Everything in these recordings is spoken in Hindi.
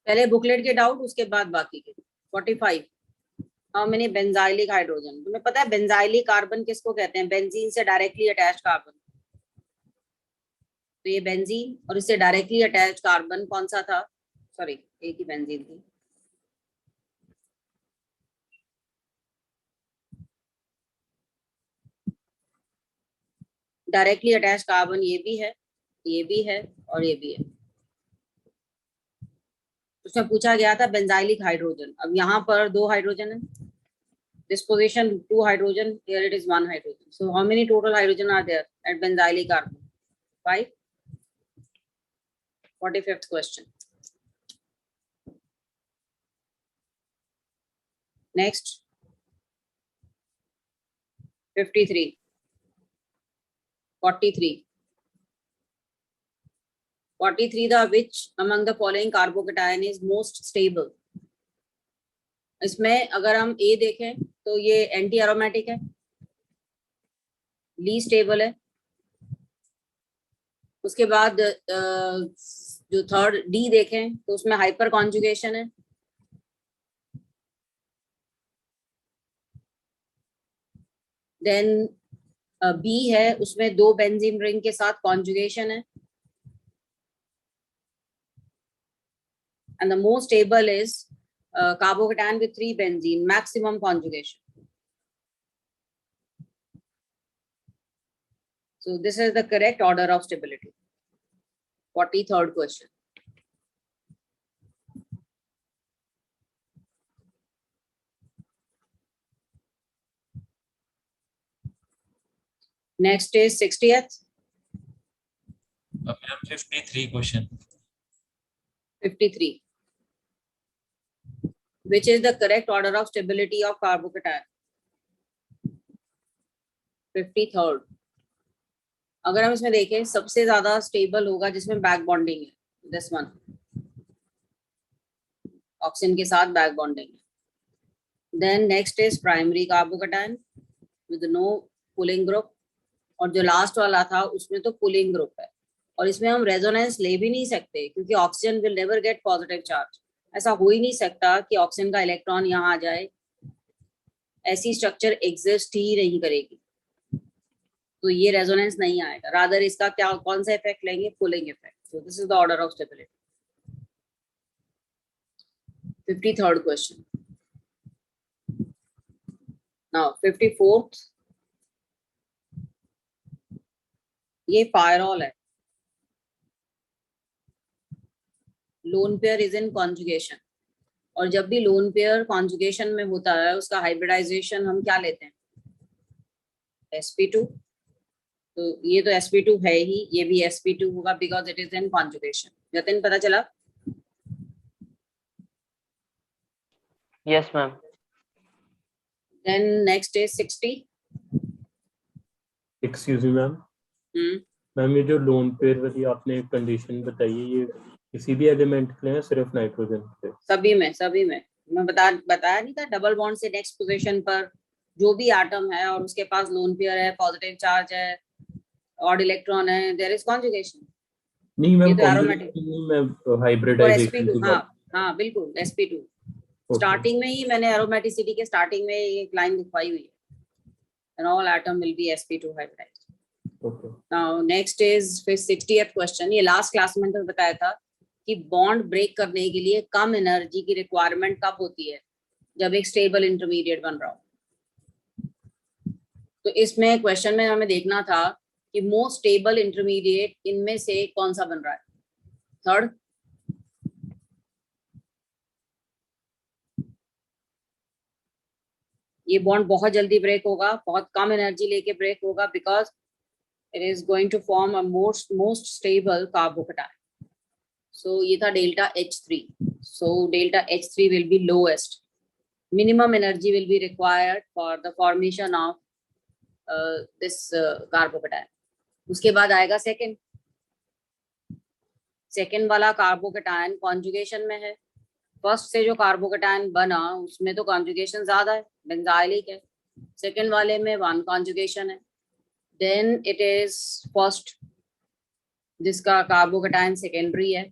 पहले बुकलेट के डाउट, उसके बाद बाकी के। 45, हाउ मेनी बेंजाइलिक हाइड्रोजन। तुम्हें पता है बेंजाइलिक कार्बन किसको कहते हैं? बेंजीन से डायरेक्टली अटैच कार्बन। तो ये बेंजीन और इससे डायरेक्टली अटैच कार्बन कौन सा था? सॉरी, एक ही बेंजीन थी। डायरेक्टली अटैच कार्बन ये भी है, ये भी है और ये भी है। उसमें पूछा गया था बेंजाइलिक हाइड्रोजन। अब यहाँ पर 2 हाइड्रोजन है, this position 2 hydrogen, here it is 1 hydrogen. So how many total hydrogen are there at benzylic carbon? 5. 45th question. Next, 53, 43. 43, the which among the following carbocation is most stable? इसमें अगर हम A देखें तो ये एंटी एरोमेटिक है, लीस्ट स्टेबल है। उसके बाद जो थर्ड D देखें तो उसमें हाइपर कॉन्जुगेशन है। देन B है, उसमें 2 बेंजीन रिंग के साथ कॉन्जुगेशन है। And the most stable is carbocation with 3 benzene, maximum conjugation. So this is the correct order of stability. 43rd question. Next is 60th. 53 question. 53. Which is the correct order of stability of carbocation? 53rd. अगर हम इसमें देखें सबसे ज्यादा स्टेबल होगा जिसमें बैक बॉन्डिंग है, दिस वन, ऑक्सीजन के साथ बैक बॉन्डिंग है। Then next is primary carbocation with no pulling group, और जो लास्ट वाला था उसमें तो पुलिंग ग्रुप है, और इसमें हम रेजोनेंस ले भी नहीं सकते क्योंकि oxygen will never get positive charge. ऐसा हो ही नहीं सकता कि ऑक्सीजन का इलेक्ट्रॉन यहाँ आ जाए, ऐसी स्ट्रक्चर एग्जिस्ट ही नहीं करेगी, तो ये रेजोनेंस नहीं आएगा। रादर इसका क्या, कौन सा इफेक्ट लेंगे? Pulling effect. So this is the order of stability. 53rd question. Now 54th, ये पायरॉल है, lone pair is in conjugation, और जब भी लोन पेयर कॉन्जुगेशन में होता है उसका हाइब्रिडाइजेशन हम क्या लेते हैं? sp2। तो ये तो sp2 है ही, ये भी sp2 होगा because it is in conjugation. Jatin पता चला? Yes ma'am. Then next is 60। Excuse me ma'am. Ma'am ये जो लोन पेयर वाली आपने कंडीशन बताई है, ये किसी भी एलिमेंट के लिए सिर्फ नाइट्रोजन पे? सभी में मैं बताया नहीं था, डबल बॉन्ड से नेक्स्ट पोजीशन पर जो भी एटम है और उसके पास लोन पेयर है, पॉजिटिव चार्ज है, ऑड इलेक्ट्रॉन है, देयर इज कॉन्जुगेशन। नहीं मैम, तो एरोमेटिक मैं हाइब्रिडाइजेशन की बात। हाँ बिल्कुल, sp2 स्टार्टिंग में ही मैंने एरोमेटिसिटी के स्टार्टिंग में एक लाइन लिखवाई हुई है, and all atom will be sp2 hybridized. Okay. Now next is 60th question. ये लास्ट क्लास में तो बताया था कि बॉन्ड ब्रेक करने के लिए कम एनर्जी की रिक्वायरमेंट कब होती है? जब एक स्टेबल इंटरमीडिएट बन रहा हो। तो इसमें क्वेश्चन में हमें देखना था कि मोस्ट स्टेबल इंटरमीडिएट इनमें से कौन सा बन रहा है? थर्ड, ये बॉन्ड बहुत जल्दी ब्रेक होगा, बहुत कम एनर्जी लेके ब्रेक होगा because it is going to form a most stable carbocation. So ये था delta H3. So delta H3 will be lowest. Minimum energy will be required for the formation of this carbocation. उसके बाद आएगा सेकेंड वाला कार्बोकेटायन कॉन्जुगेशन में है। फर्स्ट से जो कार्बोकेटायन बना उसमें तो कॉन्जुगेशन ज्यादा है, बेंजाइलिक है। सेकेंड वाले में 1 कॉन्जुगेशन है। देन इट इज फर्स्ट जिसका कार्बोकेटायन सेकेंडरी है,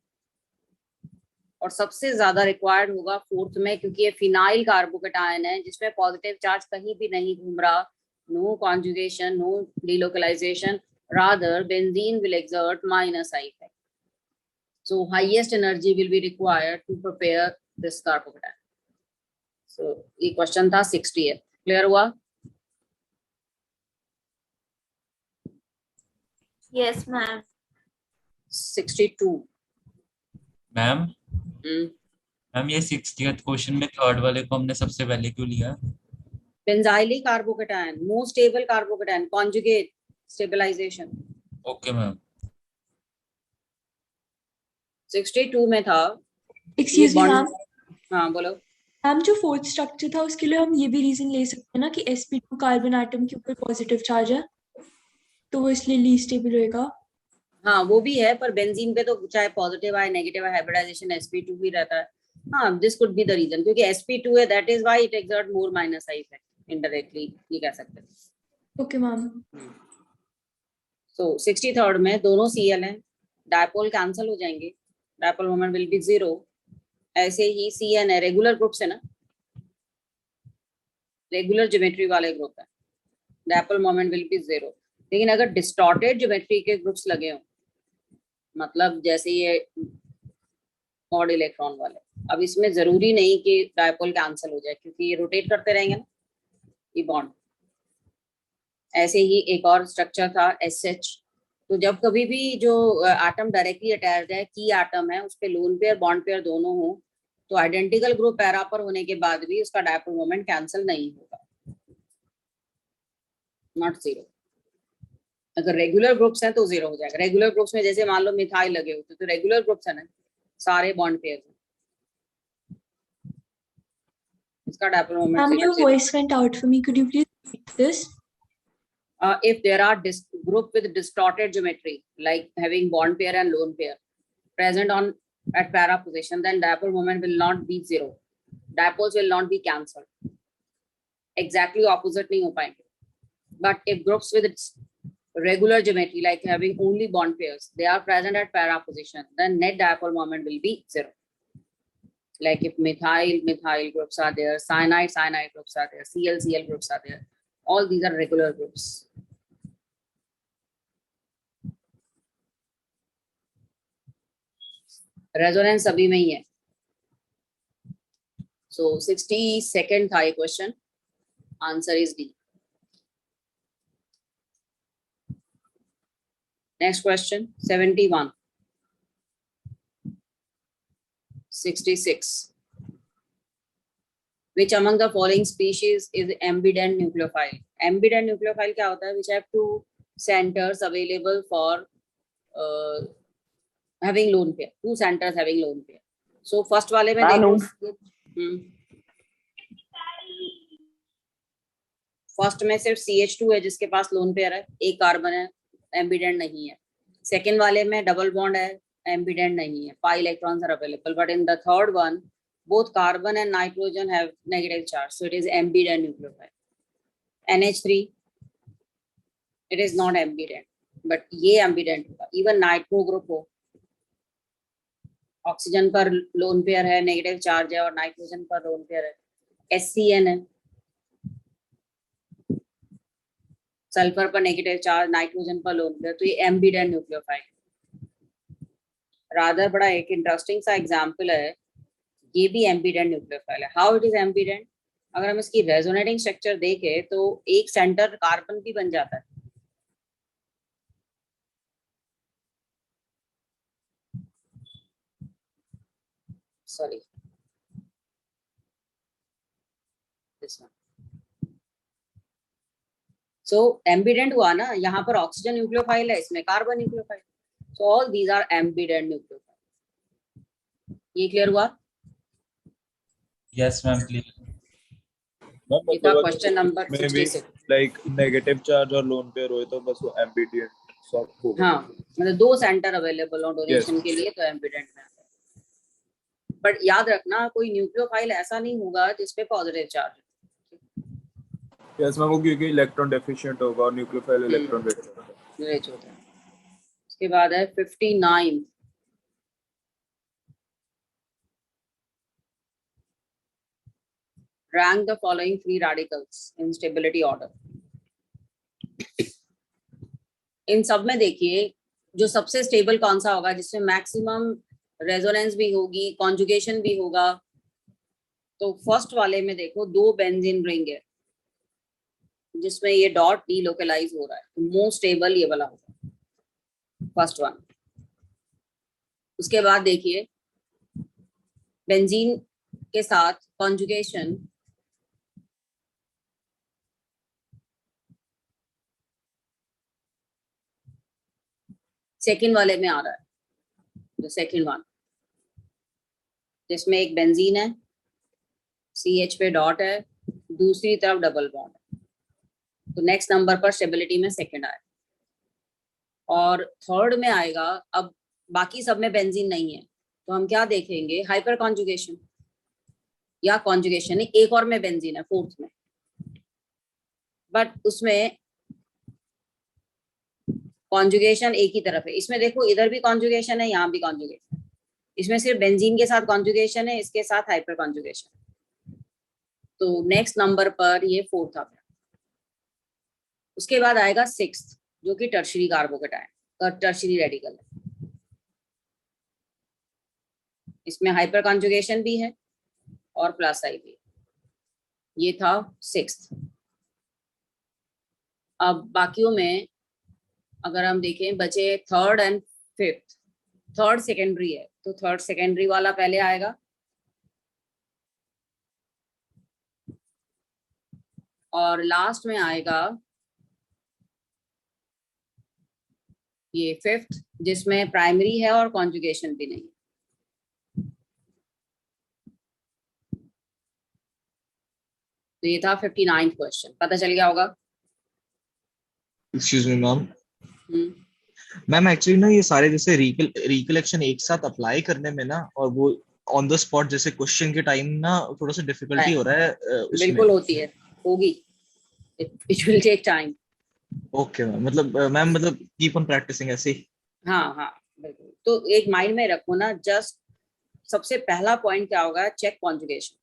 और सबसे ज्यादा रिक्वायर्ड होगा फोर्थ में, क्योंकि ये फिनाइल कार्बोकेटायन है जिसमें पॉजिटिव चार्ज कहीं भी नहीं घूम रहा, no conjugation, no delocalization, rather benzene will exert minus I effect. So highest energy will be required to prepare this carbocation. So ये क्वेश्चन था 60th. क्लियर हुआ? Yes, ma'am. 62. मैम मैम ये 60th क्वेश्चन में थर्ड वाले को हमने सबसे पहले क्यों लिया? Benzylic carbocation, most stable carbocation, conjugate stabilization. Okay ma'am. 62 में था. Excuse me, ma'am. हाँ बोलो. मैम जो फोर्थ स्ट्रक्चर था उसके लिए हम ये भी रीजन ले सकते हैं ना कि sp2 कार्बन एटम के ऊपर पॉजिटिव चार्ज है, तो वो इसलिए लीस्ट स्टेबल होएगा. हाँ वो भी है, पर बेंजीन पे तो चाहे पॉजिटिव आए नेगेटिव आए हाइब्रिडाइजेशन sp2 भी रहता है. हाँ this could be the reason, क्योंकि sp2 है, that is why it exert more minus I effect indirectly, ये कह सकते हैं. Okay ma'am. सो 63rd में दोनों Cl हैं, डायपोल कैंसिल हो जाएंगे, डायपोल मोमेंट विल बी 0. ऐसे ही Cn है, रेगुलर ग्रुप है ना, रेगुलर ज्योमेट्री वाले ग्रुप है, डायपोल मोमेंट विल बी 0. लेकिन अगर डिस्टॉर्टेड ज्योमेट्री के ग्रुप्स लगे हों, मतलब जैसे ये ऑड इलेक्ट्रॉन वाले, अब इसमें जरूरी नहीं कि डायपोल कैंसिल हो जाए, क्योंकि ये रोटेट करते रहेंगे ना ये बॉन्ड. ऐसे ही एक और स्ट्रक्चर था SH. तो जब कभी भी जो एटम डायरेक्टली अटैच्ड है, की एटम है, उस पे लोन पेयर बॉन्ड पेयर दोनों हो, तो आइडेंटिकल ग्रुप पैरा पर होने के बाद भी उसका डायपोल मोमेंट कैंसिल नहीं होगा, नॉट 0. अगर रेगुलर ग्रुप्स हैं तो 0 हो जाएगा. रेगुलर ग्रुप्स में जैसे मान लो मिथाइल लगे होते तो रेगुलर ग्रुप्स है ना, सारे बॉन्ड पेयर, इसका dipole moment Ma'am, your voice went out for me. Could you please repeat this? If there are group with distorted geometry, like having bond pair and lone pair present on at para position, then dipole moment will not be 0. Dipoles will not be cancelled. Exactly opposite नहीं हो पाएंगे. But if groups with regular geometry, like having only bond pairs, they are present at para position, then net dipole moment will be 0. Like if methyl groups are there, cyanide groups are there, Cl groups are there, all these are regular groups. Resonance अभी में ही है. So 62nd था ये question, answer is D. Next question 71. 66. Which among the following species is ambident nucleophile? Ambident nucleophile क्या होता है? Which have two centers available for having lone pair. Two centers having lone pair. So first वाले में देखो, फर्स्ट में सिर्फ CH2 है जिसके पास लोन पेयर है, एक कार्बन है, एम्बिडेंट नहीं है. सेकेंड वाले में डबल बॉन्ड है, एम्बिडेंट नहीं है, 5 electrons are available. But in the third one, both carbon and nitrogen have negative charge, so it is ambident nucleophile. NH3, it is not ambident, but ये ambident होगा. Even नाइट्रो ग्रुप हो, ऑक्सीजन पर लोन पेयर है, नेगेटिव चार्ज है, और नाइट्रोजन पर लोन पेयर है. SCN है, सल्फर पर नेगेटिव चार्ज, नाइट्रोजन पर लोन पेयर, तो ये एम्बिडेंट न्यूक्लियोफाइल. रादर बड़ा एक इंटरेस्टिंग सा एग्जांपल है, ये भी एम्बिडेंट न्यूक्लियोफाइल है. How it is ambient? अगर हम इसकी रेजोनेटिंग स्ट्रक्चर देखें तो एक सेंटर कार्बन भी बन जाता है. सॉरी, सो एम्बिडेंट हुआ ना, यहाँ पर ऑक्सीजन न्यूक्लियोफाइल है, इसमें carbon nucleophile. So all these are ambident nucleophile. ये क्लियर हुआ? Yes ma'am, clear. ये था question number 66. Like negative charge और लोन पेयर होए तो बस वो एम्बिडेंट सॉर्ट होगा. हाँ, मतलब दो सेंटर अवेलेबल हो डोनेशन के लिए, तो एम्बिडेंट में आता है. बट याद रखना, कोई न्यूक्लियोफाइल ऐसा नहीं होगा जिसपे पॉजिटिव चार्ज है. यस मैम, वो क्योंकि इलेक्ट्रॉन डेफिशिएंट होगा और न्यूक्लियोफाइल इलेक्ट्रॉन रिच होता है. उसके बाद है 59. Rank the following free radicals in stability order. इन सब में देखिए जो सबसे स्टेबल कौन सा होगा, जिसमें मैक्सिमम रेजोनेंस भी होगी, कॉन्जुगेशन भी होगा। तो फर्स्ट वाले में देखो 2 बेंजीन रिंग है जिसमें ये डॉट डीलोकलाइज हो रहा है, तो मोस्ट स्टेबल ये वाला होगा, फर्स्ट वन। उसके बाद देखिए बेंजीन के साथ कॉन्जुगेशन सेकंड वाले में आ रहा है, जो सेकंड वन जिसमें एक बेंजीन है, CH पे डॉट है, दूसरी तरफ डबल बॉन्ड है, तो नेक्स्ट नंबर पर स्टेबिलिटी में सेकंड आया। और थर्ड में आएगा, अब बाकी सब में बेंजीन नहीं है तो हम क्या देखेंगे, हाइपर कॉन्जुगेशन या कॉन्जुगेशन, एक और में बेंजीन है फोर्थ में, बट उसमें कॉन्जुगेशन एक ही तरफ है। इसमें देखो इधर भी कॉन्जुगेशन है, यहाँ भी कॉन्जुगेशन है, इसमें सिर्फ बेंजीन के साथ कॉन्जुगेशन है, इसके साथ हाइपर कॉन्जुगेशन। तो नेक्स्ट नंबर पर ये फोर्थ आ गया। उसके बाद आएगा सिक्स्थ जो कि टर्शरी कार्बोकेटायन, टर्शरी रेडिकल है, इसमें हाइपर कॉन्जुगेशन भी है और प्लस आई भी। ये था सिक्स्थ। अब बाकियों में अगर हम देखें बचे third and fifth. Third secondary है तो थर्ड सेकेंडरी वाला पहले आएगा, और लास्ट में आएगा ये फिफ्थ जिसमें प्राइमरी है और कॉन्जुगेशन भी नहीं। तो ये था 59th क्वेश्चन, पता चल गया होगा। Excuse me ma'am, ma'am actually ना ये सारे जैसे रिकलेक्शन एक साथ अप्लाई करने में ना, और वो ऑन द स्पॉट जैसे क्वेश्चन के टाइम ना थोड़ा सा डिफिकल्टी हो रहा है उसमें। बिल्कुल होती है, होगी, it will take time. Okay ma'am, मतलब मैम मतलब कीप ऑन प्रैक्टिसिंग ऐसे ही। हाँ हाँ बिल्कुल। तो एक माइंड में रखो ना, जस्ट सबसे पहला पॉइंट क्या होगा, चेक कॉन्जुगेशन।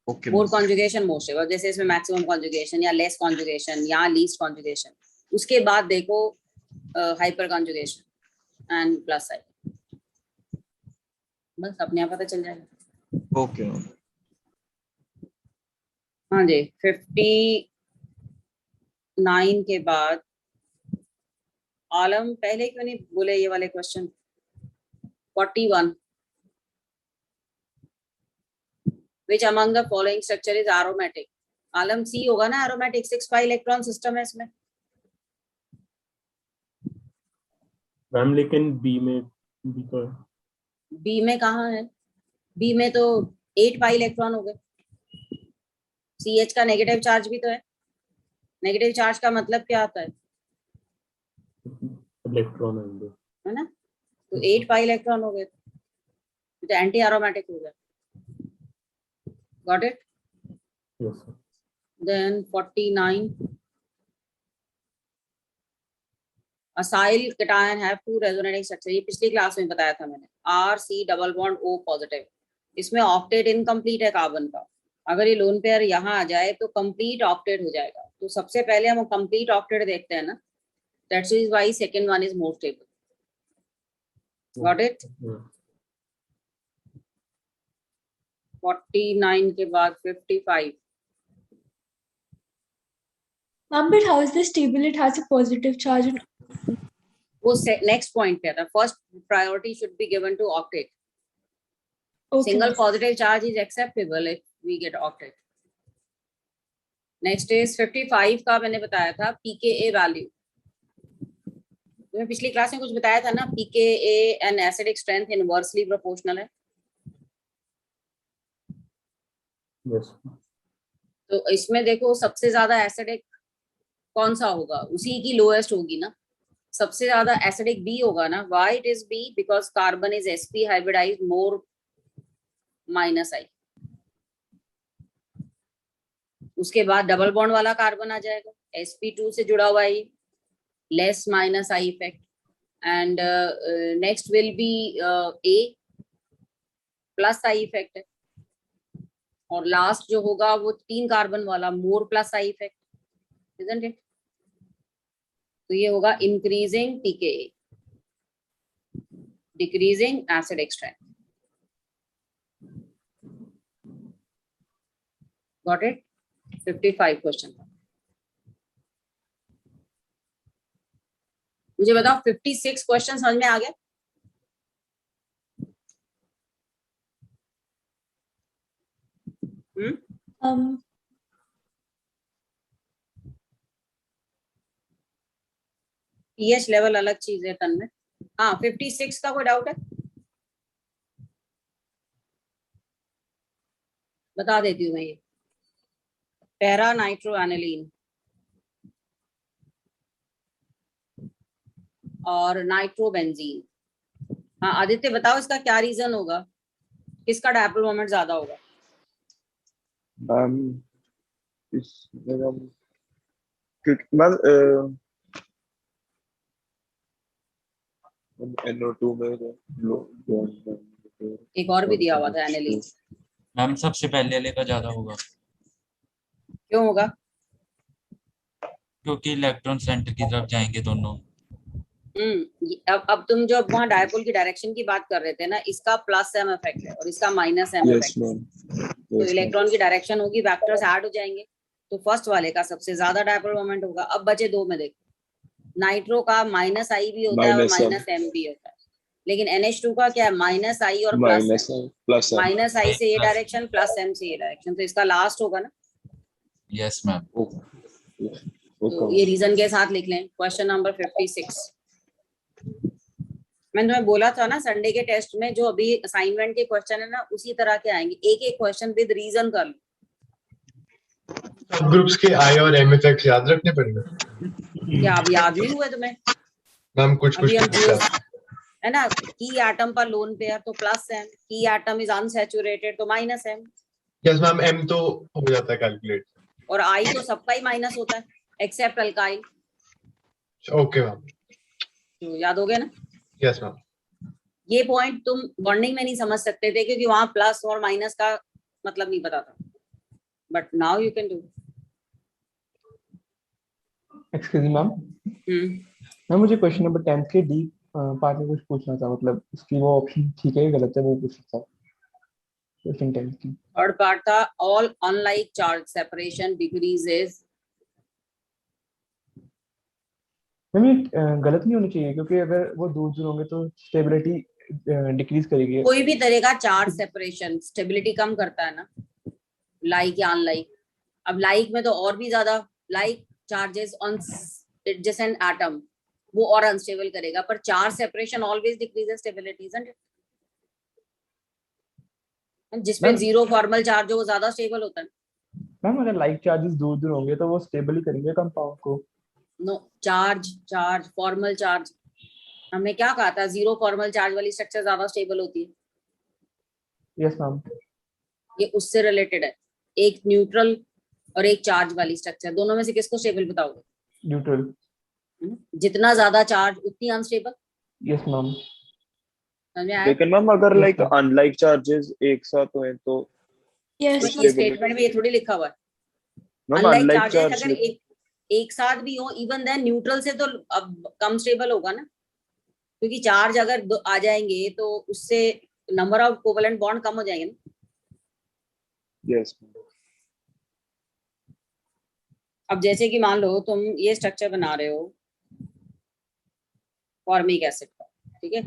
ओके, मोर कॉन्जुगेशन मोस्ट स्टेबल, जैसे इसमें मैक्सिमम कॉन्जुगेशन या लेस कॉन्जुगेशन या लीस्ट कॉन्जुगेशन। उसके बाद देखो hyper conjugation and plus side, बस अपने आप पता चल जाएगा। Okay ma'am. हाँ जी, 59 के बाद आलम पहले क्यों नहीं बोले ये वाले question. 41, which among the following structure is aromatic? आलम सी होगा ना, aromatic 6 pi इलेक्ट्रॉन सिस्टम है इसमें। मैम लेकिन बी में भी तो है। बी में कहाँ है, बी में तो 8 पाई इलेक्ट्रॉन हो गए। CH का नेगेटिव चार्ज भी तो है। नेगेटिव चार्ज का मतलब क्या आता है, इलेक्ट्रॉन है ना, तो 8 पाई इलेक्ट्रॉन हो गए तो एंटी एरोमेटिक हो गया। Got it. Yes sir. Then 49, acyl cation have two resonating structure, ये पिछली क्लास में बताया था मैंने। RC double bond O positive, इसमें ऑक्टेट इनकम्प्लीट है कार्बन का। अगर ये लोन पेयर यहाँ आ जाए तो कंप्लीट ऑक्टेट हो जाएगा। तो सबसे पहले हम कंप्लीट ऑक्टेट देखते हैं ना, that's is why second one is more stable. Got it. 49 के बाद 55। But how is this stable? It has a positive charge. वो नेक्स्ट पॉइंट पे था, first priority should be given to octet. Okay. Single positive charge is acceptable if we get octet. Next is 55 का मैंने बताया था pKa वैल्यू। मैं पिछली क्लास में कुछ बताया था ना, pKa and acidic strength inversely proportional है। यस। तो इसमें देखो सबसे ज्यादा एसिडिक कौन सा होगा, उसी की लोएस्ट होगी ना। सबसे ज्यादा एसिडिक B होगा ना। Why it is B? Because carbon is sp hybridized more -I। उसके बाद डबल बॉन्ड वाला कार्बन आ जाएगा, sp2 से जुड़ा हुआ है, less -I effect. And next will be A, plus I effect है। और लास्ट जो होगा वो 3 कार्बन वाला more plus I effect, isn't it? तो ये होगा increasing pK, decreasing acid extract. Got it? 55 question था। मुझे बताओ 56 क्वेश्चन समझ में आ गया? पीएच लेवल अलग चीज है टन में। हाँ 56 का कोई डाउट है? बता देती हूँ मैं ये। पैरा नाइट्रो एनिलीन और नाइट्रोबेंजीन। हाँ आदित्य बताओ इसका क्या रीजन होगा, किसका डायपोल मोमेंट ज्यादा होगा? NO2 में एक और भी दिया हुआ था एनिलीन। मैम सबसे पहले वाले का ज्यादा होगा क्यों होगा? क्योंकि इलेक्ट्रॉन सेंटर की तरफ जाएंगे दोनों। अब तुम जो वहाँ डायपोल की डायरेक्शन की बात कर रहे थे ना, इसका प्लस एम इफेक्ट है और इसका माइनस एम यस इफेक्ट है। मैम, तो इलेक्ट्रॉन की डायरेक्शन होगी, वेक्टर्स ऐड हो जाएंगे, तो फर्स्ट वाले का सबसे ज्यादा डायपोल मोमेंट होगा। अब बचे दो में देखो, नाइट्रो का माइनस आई भी होता है और माइनस एम भी होता है, लेकिन NH2 का क्या है, माइनस आई और प्लस प्लस माइनस आई से ये डायरेक्शन, प्लस एम से ये डायरेक्शन, तो इसका लास्ट होगा ना। Yes ma'am. तो ये रीजन के साथ लिख लें। Question number 56। मैंने तुम्हें बोला था ना संडे के टेस्ट में जो अभी असाइनमेंट के क्वेश्चन है ना उसी तरह के आएंगे, एक एक क्वेश्चन विद रीजन कर लो। सब ग्रुप्स के आई और एम इफेक्ट्स याद रखने पड़ेंगे। क्या अब याद नहीं हुए तुम्हें? मैम कुछ अभी हम कुछ है ना, की एटम पर लोन पेयर तो प्लस एम, की एटम इज अनसैचुरेटेड तो minus M. Yes ma'am, M तो हो जाता है कैलकुलेट, और आई तो सबका ही माइनस होता है एक्सेप्ट अल्काइल। ओके मैम, तो याद हो गया ना? Yes ma'am. ये पॉइंट तुम बॉन्डिंग में नहीं समझ सकते थे क्योंकि वहां प्लस और माइनस का मतलब नहीं पता था, but now you can do. Excuse me ma'am, ma'am मुझे क्वेश्चन नंबर 10 के डी पार्ट में कुछ पूछना था, मतलब उसकी वो ऑप्शन ठीक है या गलत है वो पूछना था। क्वेश्चन 10 की थर्ड पार्ट था all unlike charge separation decreases. Ma'am ये गलत नहीं होनी चाहिए क्योंकि अगर वो दूर दूर होंगे तो स्टेबिलिटी डिक्रीज करेगी। कोई भी तरह का चार्ज सेपरेशन स्टेबिलिटी कम करता है ना, लाइक या अनलाइक। अब लाइक में तो और भी ज्यादा, like charges on adjacent atom वो और अनस्टेबल करेगा, पर charge separation always decreases stability, isn't it? जिसपे जीरो फॉर्मल चार्ज हो वो ज्यादा स्टेबल होता है। मैम अगर लाइक चार्जेस दूर दूर होंगे तो वो स्टेबल ही करेंगे कंपाउंड को। नो, चार्ज फॉर्मल चार्ज, हमने क्या कहा था, जीरो फॉर्मल चार्ज वाली स्ट्रक्चर ज्यादा स्टेबल होती है। यस मैम, ये उससे रिलेटेड है, एक न्यूट्रल और एक चार्ज वाली स्ट्रक्चर, दोनों में से किसको स्टेबल बताओगे? न्यूट्रल। जितना ज्यादा चार्ज उतनी अनस्टेबल। Yes ma'am. लेकिन मैम अगर लाइक अनलाइक चार्जेस एक साथ हुए तो यस ये स्टेटमेंट में ये थोड़ी लिखा हुआ है। Ma'am unlike unlike charges charge अगर एक साथ भी हो, इवन देन न्यूट्रल से तो अब कम स्टेबल होगा ना, क्योंकि चार्ज अगर आ जाएंगे तो उससे नंबर ऑफ कोवेलेंट बॉन्ड कम हो जाएंगे ना। यस। अब जैसे कि मान लो तुम ये स्ट्रक्चर बना रहे हो फॉर्मिक एसिड का, ठीक है,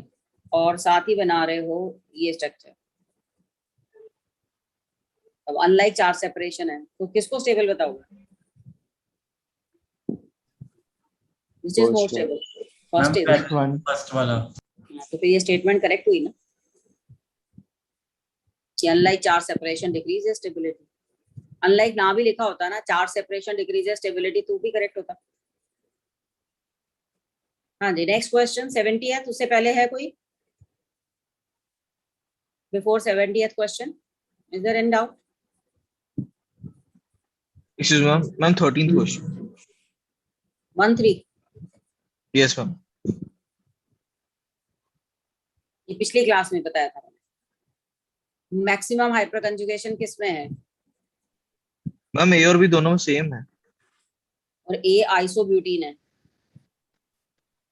और साथ ही बना रहे हो ये स्ट्रक्चर। अब अनलाइक चार्ज सेपरेशन है तो किसको स्टेबल बताओगे? Which is more stable? First stable. First वाला। तो फिर ये स्टेटमेंट करेक्ट हुई ना कि unlike charge separation decrease stability. Unlike ना भी लिखा होता ना, चार्ज सेपरेशन डिक्रीज स्टेबिलिटी, तो भी करेक्ट होता। हाँ जी, नेक्स्ट क्वेश्चन 70 है, उससे पहले है कोई before 70th question? Is there any doubt? Excuse me, ma'am 13th question. 13। Yes ma'am. ये पिछली क्लास में बताया था मैंने। मैक्सिमम हाइपर कंजुगेशन किस में है? मैम ए और बी दोनों सेम है। और ए आइसोब्यूटीन है।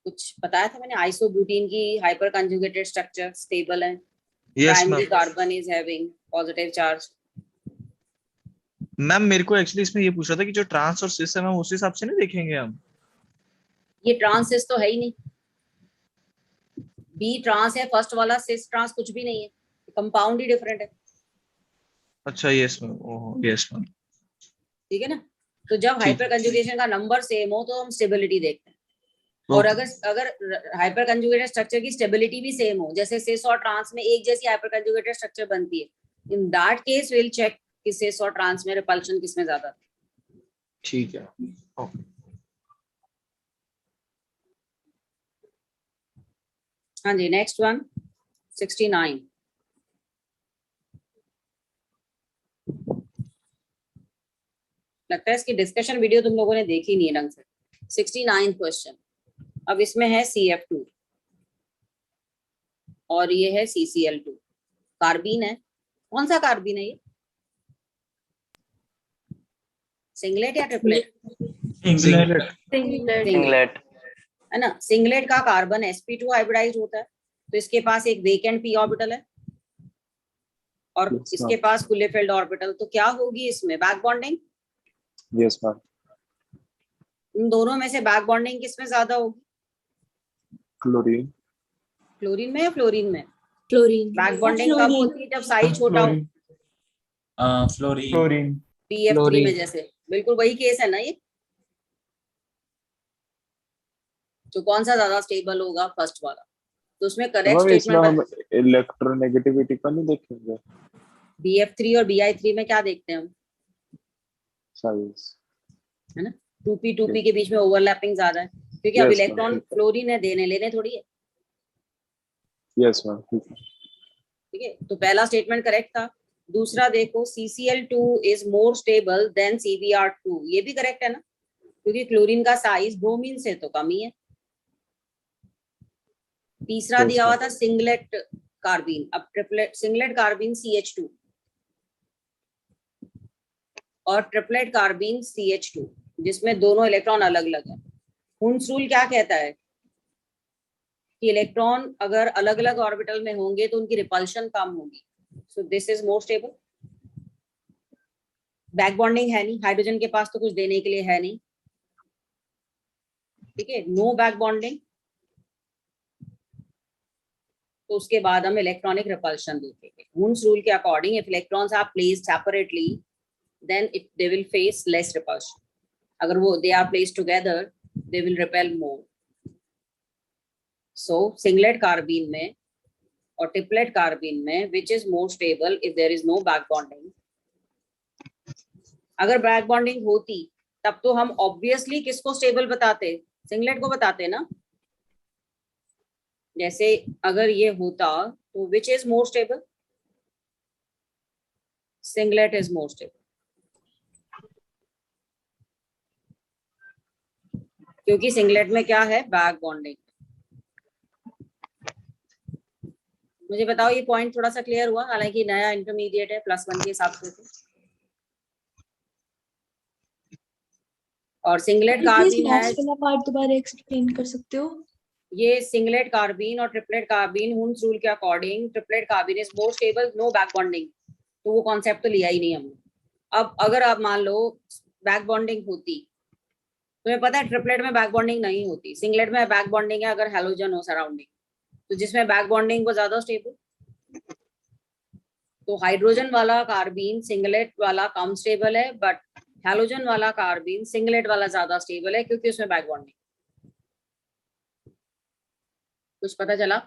कुछ बताया था मैंने, आइसोब्यूटीन की हाइपर कंजुगेटेड स्ट्रक्चर स्टेबल है। Yes primary ma'am. Carbon is having positive charge. Ma'am मेरे को एक्चुअली इसमें ये पूछ रहा था कि जो ट्रांस और सिस है मैम उस हिसाब से नहीं देखेंगे हम? ये ट्रांस सिस तो है ही नहीं, बी ट्रांस है फर्स्ट वाला, सिस ट्रांस कुछ भी नहीं है, कंपाउंड ही डिफरेंट है। अच्छा yes ma'am, oh yes ma'am. ठीक है ना। तो जब ठीक हाइपर है। कंजुगेशन का नंबर सेम हो तो हम स्टेबिलिटी देखते हैं। और ओके। अगर हाइपर कंजुगेटेड स्ट्रक्चर की स्टेबिलिटी भी सेम हो, जैसे सिस और ट्रांस में एक जैसी हाइपर कंजुगेटेड स्ट्रक्चर बनती है, in that case will check कि सिस और ट्रांस में रिपल्शन किसमें ज्यादा है। ठीक है। ओके। हाँ जी, नेक्स्ट वन 69। लगता है इसकी डिस्कशन वीडियो तुम लोगों ने देखी नहीं है ढंग से। 69 क्वेश्चन। अब इसमें है CF2 और ये है CCl2। कार्बीन है। कौन सा कार्बीन है ये? सिंगलेट या ट्रिपलेट? सिंगलेट है ना। सिंगलेट का कार्बन sp2 हाइब्रिडाइज्ड होता है, तो इसके पास एक वेकेंट p ऑर्बिटल है और इसके पास फुली फिल्ड ऑर्बिटल। तो क्या होगी इसमें बैक बॉन्डिंग? Yes ma'am. इन दोनों में से बैक बॉन्डिंग किसमें ज्यादा होगी? क्लोरीन। क्लोरीन में या फ्लोरीन में? क्लोरीन। बैक बॉन्डिंग कब होती है? जब साइज छोटा हो। फ्लोरीन। PF3 में जैसे, बिल्कुल वही केस है ना ये। तो कौन सा ज्यादा स्टेबल होगा? फर्स्ट वाला। तो उसमें करेक्ट मैम इसमें हम स्टेटमेंट इलेक्ट्रोनेगेटिविटी का नहीं देखेंगे? BF3 और BI3 में क्या देखते हैं हम? साइज है ना, 2p के बीच में ओवरलैपिंग ज्यादा है, क्योंकि अब इलेक्ट्रॉन फ्लोरीन है, देने लेने थोड़ी है। Yes ma'am. ठीक है, तो पहला स्टेटमेंट करेक्ट था। दूसरा देखो, CCl2 is more stable then CBr2, ये भी करेक्ट है ना, क्योंकि क्लोरीन का साइज ब्रोमीन से तो कम ही है। तीसरा दिया हुआ था सिंगलेट कार्बीन। अब ट्रिपलेट सिंगलेट कार्बीन CH2 और ट्रिपलेट कार्बीन CH2, जिसमें दोनों इलेक्ट्रॉन अलग अलग है। हुन्स रूल क्या कहता है कि इलेक्ट्रॉन अगर अलग अलग ऑर्बिटल में होंगे तो उनकी रिपल्शन कम होगी। So this is more stable. Back bonding है नहीं, हाइड्रोजन के पास तो कुछ देने के लिए है नहीं। ठीक है, नो बैक बॉन्डिंग। तो उसके बाद हम इलेक्ट्रॉनिक रिपल्शन देखेंगे। हुन्स रूल के according if electrons are placed separately then if they will face less repulsion. अगर वो they are placed together they will repel more. So singlet carbene में और triplet carbene में which is more stable if there is no back bonding? अगर back bonding होती तब तो हम obviously किसको stable बताते? singlet को बताते ना। जैसे अगर ये होता तो which is more stable? singlet is more stable, क्योंकि सिंगलेट में क्या है? Back bonding. मुझे बताओ ये पॉइंट थोड़ा सा क्लियर हुआ? हालांकि नया इंटरमीडिएट है, +1 के हिसाब से। और सिंगलेट कार्बीन है। लास्ट वाला पार्ट दोबारा एक्सप्लेन कर सकते हो? ये सिंगलेट कार्बीन और ट्रिपलेट कार्बीन हुन्स रूल के according triplet carbene is more stable, no back bonding. तो वो कॉन्सेप्ट तो लिया ही नहीं हमने। अब अगर आप मान लो बैक बॉन्डिंग होती, तुम्हें पता है ट्रिपलेट में बैक बॉन्डिंग नहीं होती, सिंगलेट में बैक बॉन्डिंग है अगर हैलोजन हो सराउंडिंग। तो जिसमें बैक बॉन्डिंग वो ज्यादा स्टेबल। तो हाइड्रोजन वाला कार्बीन सिंगलेट वाला कम स्टेबल है, बट हैलोजन वाला कार्बीन सिंगलेट वाला ज्यादा स्टेबल है, क्योंकि उसमें बैक बॉन्डिंग। कुछ पता चला?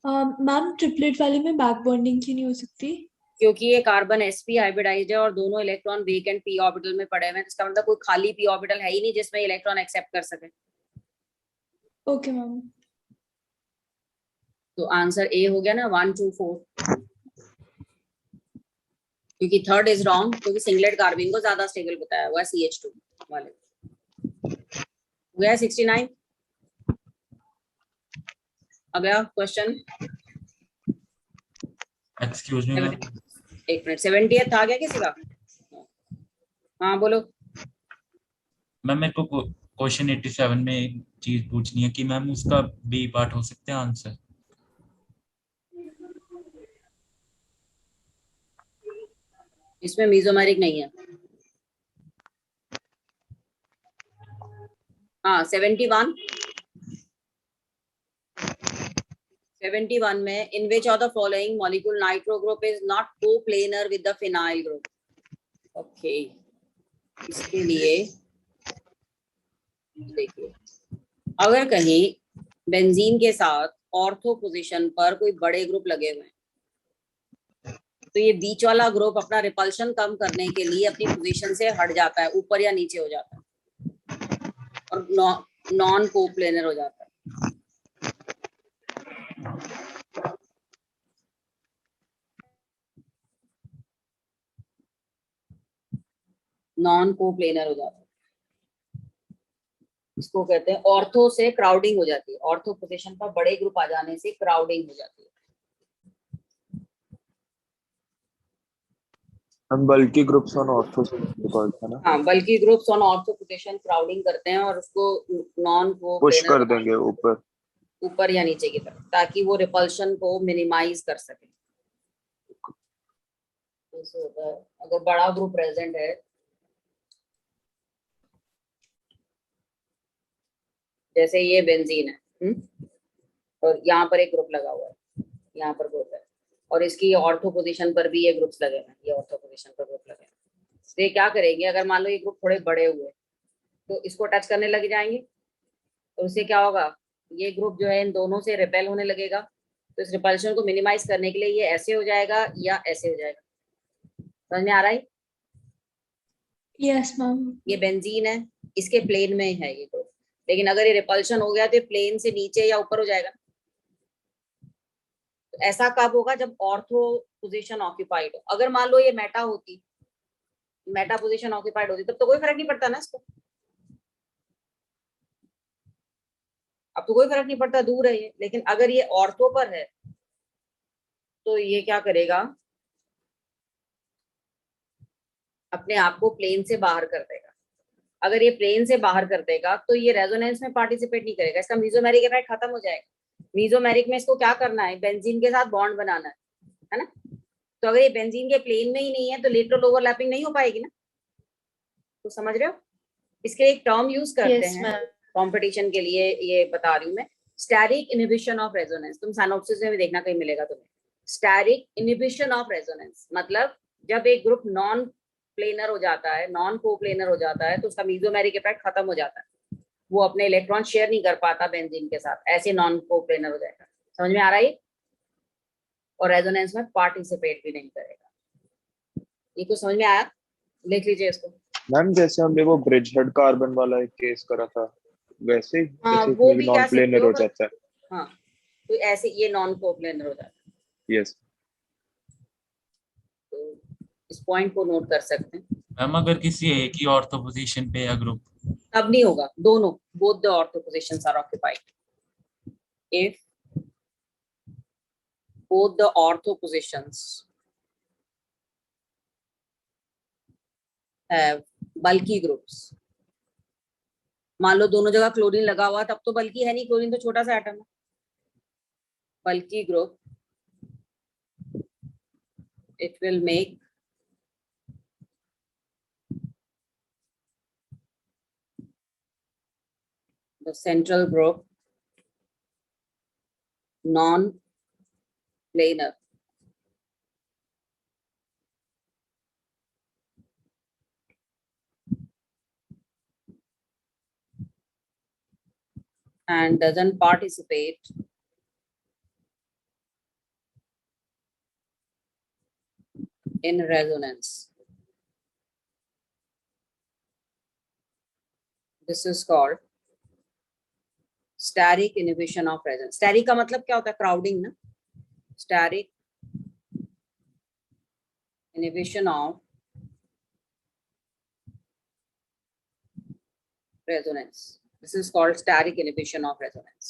मैम ट्रिपलेट वाले में बैक बॉन्डिंग क्यों नहीं हो सकती? क्योंकि ये कार्बन sp हाइब्रिडाइज्ड है और दोनों इलेक्ट्रॉन वेकेंट p ऑर्बिटल में पड़े हुए हैं। इसका मतलब कोई खाली p ऑर्बिटल है ही नहीं जिसमें इलेक्ट्रॉन एक्सेप्ट कर सके। Okay ma'am. तो आंसर ए हो गया ना, 1 2 4। क्योंकि थर्ड इज रॉन्ग, क्योंकि सिंगलेट कार्बन को ज्यादा स्टेबल बताया हुआ है CH2 वाले। हो गया 69। अगला क्वेश्चन। एक्सक्यूज मी मैम, एक मिनट, 70th आ गया किसी का? हाँ बोलो। मैम मेरे को क्वेश्चन 87 में एक चीज पूछनी है कि मैम उसका बी पार्ट हो सकते हैं आंसर? इसमें मीजोमेरिक नहीं है। हाँ 71 में in which of the following molecule nitro group is not coplanar with the phenyl group. Okay, इसके लिए देखिए, अगर कहीं बेंजीन के साथ ऑर्थो पोजीशन पर कोई बड़े ग्रुप लगे हुए हैं तो ये बीच वाला ग्रुप अपना रिपल्शन कम करने के लिए अपनी पोजीशन से हट जाता है, ऊपर या नीचे हो जाता है और नॉन कोप्लेनर हो जाता है। नॉन कोप्लेनर हो जाता है, इसको कहते हैं ऑर्थो से क्राउडिंग हो जाती है। ऑर्थो पोजीशन पर बड़े ग्रुप आ जाने से क्राउडिंग हो जाती है। हम बल्कि ग्रुप्स ऑन ऑर्थो से निकालते हैं ना। हाँ, बल्कि groups on ortho position crowding करते हैं और उसको नॉन को पुश कर देंगे ऊपर या नीचे की तरफ, ताकि वो रिपल्शन को मिनिमाइज कर सके। ऐसे होता है अगर बड़ा ग्रुप प्रेजेंट है, जैसे ये बेंजीन है और यहाँ पर एक ग्रुप लगा हुआ है, यहाँ पर ग्रुप है और इसकी ऑर्थो पोजीशन पर भी ये ग्रुप्स लगे हैं, ये ऑर्थो पोजीशन पर ग्रुप लगे हैं। तो ये क्या करेंगे, अगर मान लो ये ग्रुप थोड़े बड़े हुए तो इसको टच करने लग जाएंगे, तो उससे क्या होगा, ये ग्रुप जो है इन दोनों से रिपेल होने लगेगा। तो इस रिपल्शन को मिनिमाइज करने के लिए ये ऐसे हो जाएगा या ऐसे हो जाएगा। समझ में आ रहा है? Yes ma'am. ये बेंजीन है, इसके प्लेन में है ये ग्रुप, लेकिन अगर ये रिपल्शन हो गया तो प्लेन से नीचे या ऊपर हो जाएगा। तो ऐसा कब होगा, जब ऑर्थो पोजीशन ऑक्यूपाइड हो। अगर मान लो ये मेटा होती, मेटा पोजीशन ऑक्यूपाइड होती, तब तो कोई फर्क नहीं पड़ता ना इसको। अब तो कोई फर्क नहीं पड़ता, दूर है ये। लेकिन अगर ये ऑर्थो पर है तो ये क्या करेगा, अपने आप को प्लेन से बाहर कर देगा। अगर ये प्लेन से बाहर कर देगा तो ये रेजोनेंस में पार्टिसिपेट नहीं करेगा, इसका मीजोमेरिक इफेक्ट खत्म हो जाएगा। मीजोमेरिक में इसको क्या करना है, बेंजीन के साथ बॉन्ड बनाना है ना। तो अगर ये बेंजीन के प्लेन में ही नहीं है तो लेटरल ओवरलैपिंग नहीं हो पाएगी ना। तो समझ रहे हो, इसके एक टर्म यूज करते हैं कंपटीशन के लिए, ये बता रही हूँ मैं, स्टेरिक इनहिबिशन ऑफ रेजोनेंस। तुम साइनॉप्सिस में भी देखना कहीं मिलेगा तुम्हें, स्टेरिक इनहिबिशन ऑफ रेजोनेंस। मतलब जब एक ग्रुप नॉन प्लेनर हो जाता है, नॉन कोप्लेनर हो जाता है, तो उसका मीजोमेरिक इफेक्ट खत्म हो जाता है, वो अपने इलेक्ट्रॉन शेयर नहीं कर पाता बेंजीन के साथ, ऐसे नॉन कोप्लेनर हो जाएगा। समझ में आ रहा है? और रेजोनेंस में पार्टिसिपेट भी नहीं करेगा। ये कुछ समझ में आया? लिख लीजिए इसको। मैम जैसे हमने वो ब्रिज हेड कार्बन वाला एक केस करा था, वैसे ही हाँ, जैसे वो इसमें भी नॉन कह सकते प्लेनर हो, हो जाता है। हाँ तो ऐसे ये नॉन कोप्लेनर हो जाता है। यस, तो इस पॉइंट को नोट कर सकते हैं। मैम अगर किसी एक ही ऑर्थो पोजीशन पे या ग्रुप, अब नहीं होगा, दोनों, both the ortho positions are occupied if both the ortho positions have bulky groups। मान लो दोनों जगह क्लोरीन लगा हुआ, तब तो बल्कि है नहीं, क्लोरीन तो छोटा सा एटम है। बल्कि group, it will make the central group non-planar। And doesn't participate in resonance। This is called steric inhibition of resonance। Steric का मतलब क्या होता है, क्राउडिंग ना। Steric inhibition of resonance। This is called steric inhibition of resonance।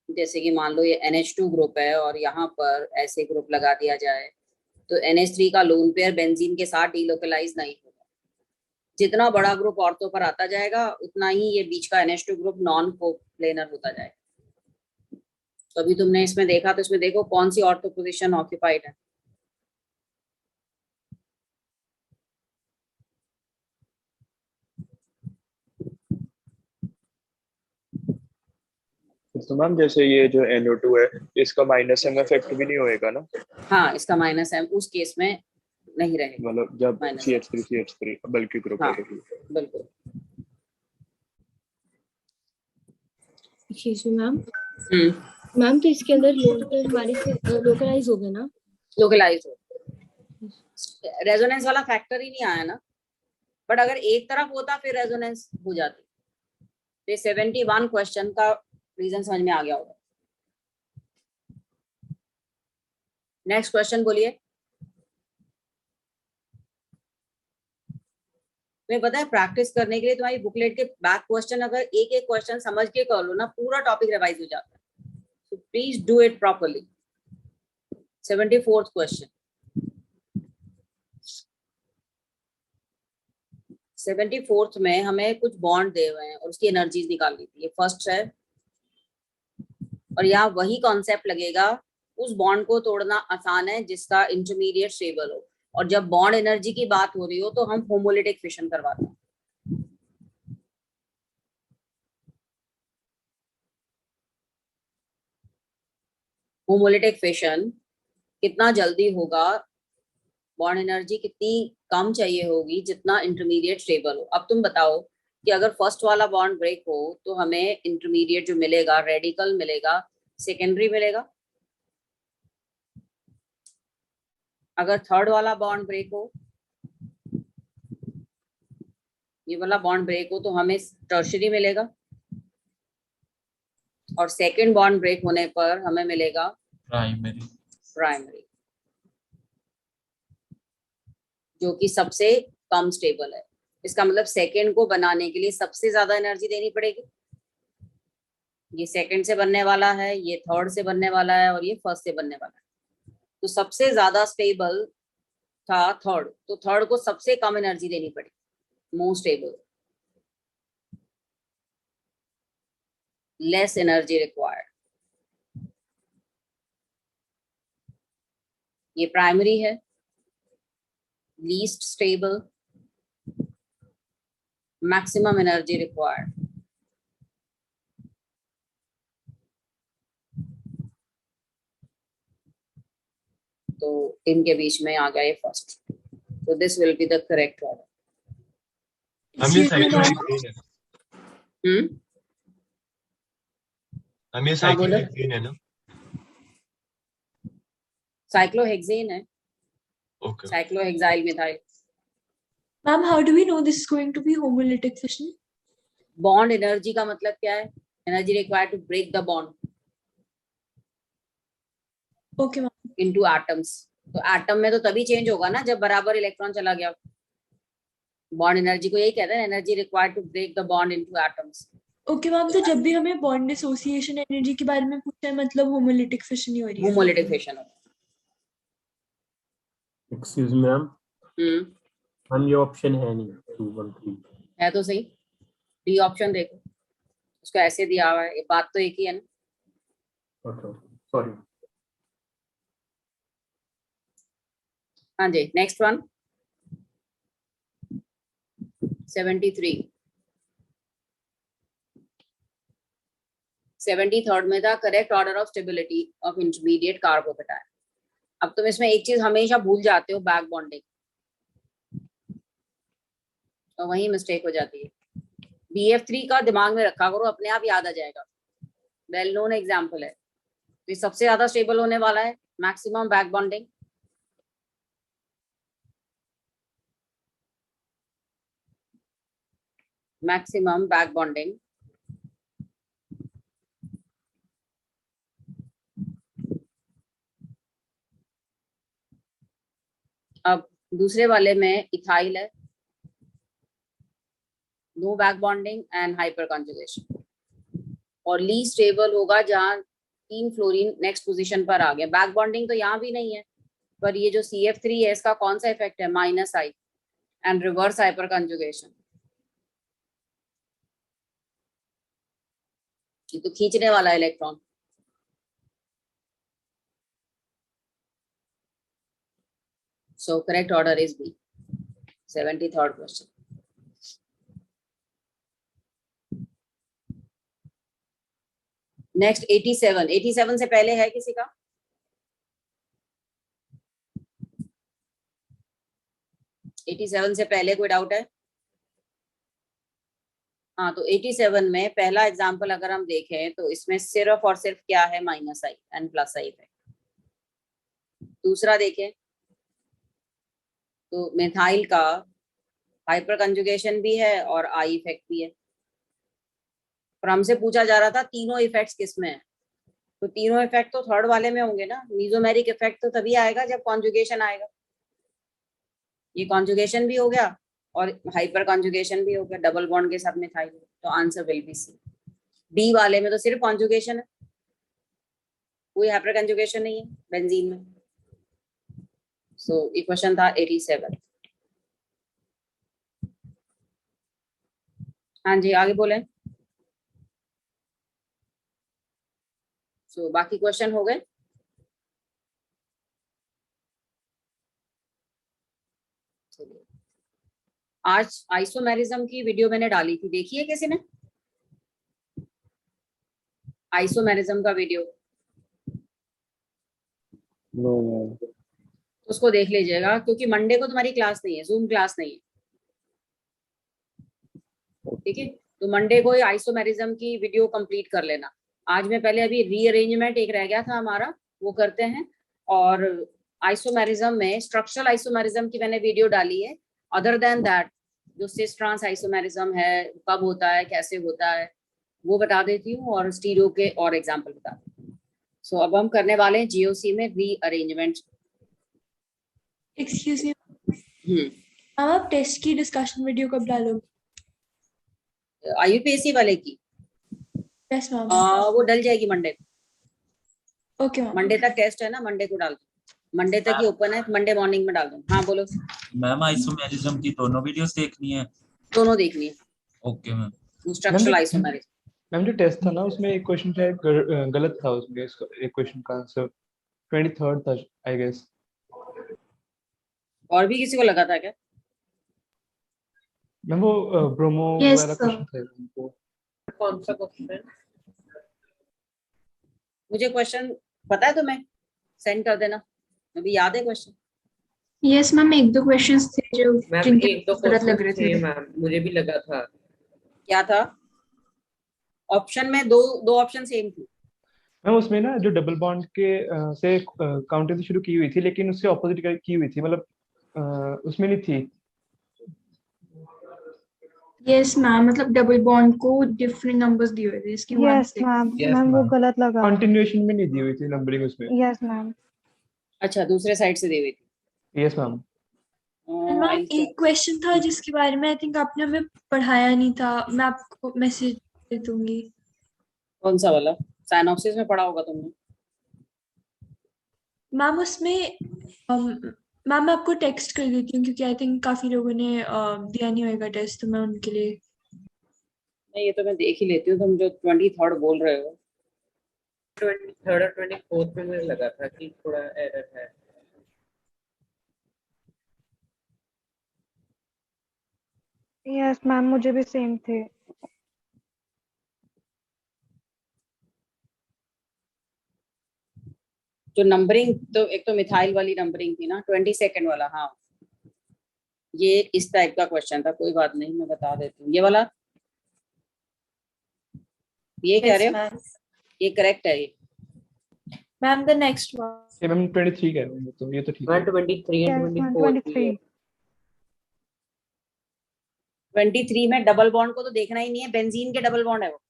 जैसे कि मान लो ये NH2 ग्रुप है और यहाँ पर ऐसे ग्रुप लगा दिया जाए, तो NH3 का लोन पेयर बेंजीन के साथ डीलोकलाइज नहीं होगा। जितना बड़ा ग्रुप ऑर्थो पर आता जाएगा उतना ही ये बीच का NH2 ग्रुप नॉन कोप्लेनर होता जाएगा। तो अभी तुमने इसमें देखा, तो इसमें देखो कौन सी ऑर्थो पोजीशन ऑक्यूपाइड है। तो मैम जैसे ये जो NO2 है इसका माइनस एम इफेक्ट भी नहीं होएगा ना? हाँ, इसका माइनस एम उस केस में नहीं रहेगा, मतलब जब minus CH3 बल्कि ग्रुप हाँ, है। बिल्कुल। मैम मैम तो इसके अंदर लोन पेयर हमारे लोकलाइज हो गए ना? लोकलाइज हो, रेजोनेंस वाला फैक्टर ही नहीं आया ना। बट अगर एक तरफ होता फिर रेजोनेंस हो जाती। तो 71 क्वेश्चन का रीजन समझ में आ गया होगा। नेक्स्ट क्वेश्चन बोलिए। तुम्हें पता है प्रैक्टिस करने के लिए तुम्हारी बुकलेट के बैक क्वेश्चन अगर एक एक क्वेश्चन समझ के कर लो ना, पूरा टॉपिक रिवाइज हो जाता है। So please do it properly. 74th question. 74th में हमें कुछ बॉन्ड दे हुए हैं और उसकी एनर्जीज निकालनी थी। ये फर्स्ट है और यहाँ वही कॉन्सेप्ट लगेगा, उस बॉन्ड को तोड़ना आसान है जिसका इंटरमीडिएट स्टेबल हो। और जब बॉन्ड एनर्जी की बात हो रही हो तो हम होमोलिटिक फिशन करवाते हैं। होमोलिटिक फिशन कितना जल्दी होगा, बॉन्ड एनर्जी कितनी कम चाहिए होगी जितना इंटरमीडिएट स्टेबल हो। अब तुम बताओ कि अगर फर्स्ट वाला बॉन्ड ब्रेक हो तो हमें इंटरमीडिएट जो मिलेगा रेडिकल मिलेगा, सेकेंडरी मिलेगा। अगर थर्ड वाला बॉन्ड ब्रेक हो, ये वाला बॉन्ड ब्रेक हो, तो हमें टर्शियरी मिलेगा। और सेकंड बॉन्ड ब्रेक होने पर हमें मिलेगा प्राइमरी, जो कि सबसे कम स्टेबल है। इसका मतलब सेकंड को बनाने के लिए सबसे ज्यादा एनर्जी देनी पड़ेगी। ये सेकंड से बनने वाला है, ये थर्ड से बनने वाला है और ये फर्स्ट से बनने वाला है। तो सबसे ज्यादा स्टेबल था थर्ड, तो थर्ड को सबसे कम एनर्जी देनी पड़ेगी, most stable, less energy required. ये प्राइमरी है, least stable, maximum energy required. तो इनके बीच में आ गया ये फर्स्ट। तो this will be the correct order. हम ये साइक्लोहेक्सेन है। हम ये साइक्लोहेक्सेन है ना? साइक्लोहेक्सेन है। Okay. Cyclohexyl methyl. Ma'am, how do we know this is going to be homolytic fission? Bond energy का मतलब क्या है? Energy required to break the bond Okay, ma'am. Into atoms. तो एटम में तो तभी चेंज होगा ना जब बराबर इलेक्ट्रॉन चला गया। बॉन्ड एनर्जी को यही कहते हैं, energy required to break the bond into atoms. Okay, ma'am, तो जब भी हमें बॉन्ड डिसोसिएशन एनर्जी के बारे में पूछा है मतलब होमोलिटिक फिशन ही हो रही है। होमोलिटिक फिशन होगा। एक्सक्यूज मी मैम, हम ये ऑप्शन है नहीं 2 1 3 है तो सही। डी ऑप्शन देखो, उसको ऐसे दिया हुआ है, ये बात तो एक ही है ना। Okay sorry. हाँ जी, नेक्स्ट वन 73। 73rd में था correct order of stability of intermediate carbocation. अब तुम इसमें एक चीज हमेशा भूल जाते हो, बैक बॉन्डिंग, तो वही मिस्टेक हो जाती है। BF3 का दिमाग में रखा करो, अपने आप याद आ जाएगा, वेल नोन एग्जाम्पल है। तो ये सबसे ज्यादा स्टेबल होने वाला है, maximum back bonding. Maximum back bonding. अब दूसरे वाले में इथाइल है, no back bonding and hyperconjugation. और लीस्ट स्टेबल होगा जहां 3 फ्लोरीन नेक्स्ट पोजीशन पर आ गया। बैक बॉन्डिंग तो यहाँ भी नहीं है, पर ये जो CF3 है इसका कौन सा इफेक्ट है, -I and reverse hyper conjugation. ये तो खींचने वाला electron. So correct order is B. 73rd question. Next 87. 87 से पहले है किसी का? $87 से पहले कोई डाउट है? हाँ, तो 87 में पहला एग्जाम्पल अगर हम देखें तो इसमें सिर्फ और सिर्फ क्या है, -I एंड +I इफेक्ट। दूसरा देखें तो मिथाइल का हाइपर कंजुगेशन भी है और I इफेक्ट भी है। पर हमसे पूछा जा रहा था तीनों इफेक्ट्स किसमें है, तो तीनों इफेक्ट तो थर्ड वाले में होंगे ना। मीजोमेरिक इफेक्ट तो तभी आएगा जब कॉन्जुगेशन आएगा। ये कॉन्जुगेशन भी हो गया और हाइपर कॉन्जुगेशन भी हो गया, डबल बॉन्ड के साथ मिथाइल, तो answer will be C. D वाले में तो सिर्फ कॉन्जुगेशन है, कोई हाइपर कॉन्जुगेशन नहीं है बेंजीन में। सो ये क्वेश्चन था 87। हाँ जी, आगे बोले। सो बाकी क्वेश्चन हो गए। आज आइसोमेरिज्म की वीडियो मैंने डाली थी, देखी है किसी ने? आइसोमेरिज्म का वीडियो नो, उसको देख लीजिएगा, क्योंकि मंडे को तुम्हारी क्लास नहीं है, जूम क्लास नहीं है, ठीक है? तो मंडे को आइसोमेरिज्म की वीडियो कंप्लीट कर लेना। आज मैं पहले अभी रीअरेंजमेंट एक रह गया था हमारा, वो करते हैं। और आइसोमेरिज्म में स्ट्रक्चरल आइसोमेरिज्म की मैंने वीडियो डाली है। अदर देन दैट जो सिस ट्रांस आइसोमेरिज्म है, कब होता है, कैसे होता है, वो बता देती हूँ, और स्टीरियो के और एग्जाम्पल बता देती हूँ। सो अब हम करने वाले हैं GOC में रीअरेंजमेंट। एक्सक्यूज मी, आप टेस्ट की डिस्कशन वीडियो कब डालोगे? IUPAC वाले की? Yes ma'am. वो डल जाएगी मंडे को। Okay ma'am. मंडे तक टेस्ट है ना, मंडे को डाल दो। मंडे तक ही ओपन है, मंडे मॉर्निंग में डाल दो। हाँ बोलो। मैम आइसोमेरिज्म की दोनों वीडियोस देखनी है? दोनों देखनी है। Okay ma'am. Structural isomerism. Ma'am जो टेस्ट था ना उसमें एक क्वेश्चन शायद गलत था, उसमें एक क्वेश्चन का आंसर 23rd था आई गेस। और भी किसी को लगा था क्या? मैम वो ब्रोमो Yes, वाला sir. क्वेश्चन था उनको। कौन सा क्वेश्चन? मुझे क्वेश्चन पता है, तुम्हें सेंड कर देना, अभी याद है क्वेश्चन? यस मैम, एक दो क्वेश्चंस थे जो मैम जिनके एक दो गलत लग रहे क्वेश्चन थे। थे मैम, मुझे भी लगा था। क्या था ऑप्शन में? दो ऑप्शन सेम थी मैम उसमें ना जो डबल बॉन्ड के से काउंटिंग शुरू की हुई थी, लेकिन उससे ऑपोजिट की हुई थी, मतलब उसमें नहीं थी। यस मैम, मतलब डबल बॉन्ड को डिफरेंट नंबर्स दिए हुए थे, इसकी 1 यस 6। मैम, Yes, मैम वो ma'am. गलत लगा। कंटिन्यूएशन में नहीं दी हुई थी नंबरिंग उसमें। Yes ma'am. अच्छा, दूसरे साइड से दी हुई थी। Yes ma'am. मैम एक क्वेश्चन था जिसके बारे में आई थिंक आपने हमें पढ़ाया नहीं था, मैं आपको मैसेज दे दूंगी। कौन सा वाला? साइनॉप्सिस में पढ़ा होगा तुमने। मैम उसमें मैम मैं आपको टेक्स्ट कर देती हूँ, क्योंकि आई थिंक काफी लोगों ने दिया नहीं होगा टेस्ट, तो मैं उनके लिए। नहीं, ये तो मैं देख ही लेती हूँ। तुम जो 23rd बोल रहे हो, 23rd और 24th में मुझे लगा था कि थोड़ा एरर है। यस मैम, मुझे भी सेम थे। जो नंबरिंग, तो एक तो मिथाइल वाली नंबरिंग थी ना, 22nd वाला। हाँ, ये इस टाइप का क्वेश्चन था। कोई बात नहीं, मैं बता देती हूँ। ये वाला, ये कह रहे हो? ये करेक्ट है। ये मैम द नेक्स्ट वन। ये मैम 23 कह रहे हैं, तो ये तो ठीक है। 23 यस एंड मैम, 24 भी है। 23। 23 में डबल बॉन्ड को तो देखना ही नहीं है, बेंजीन के डबल बॉन्ड है वो।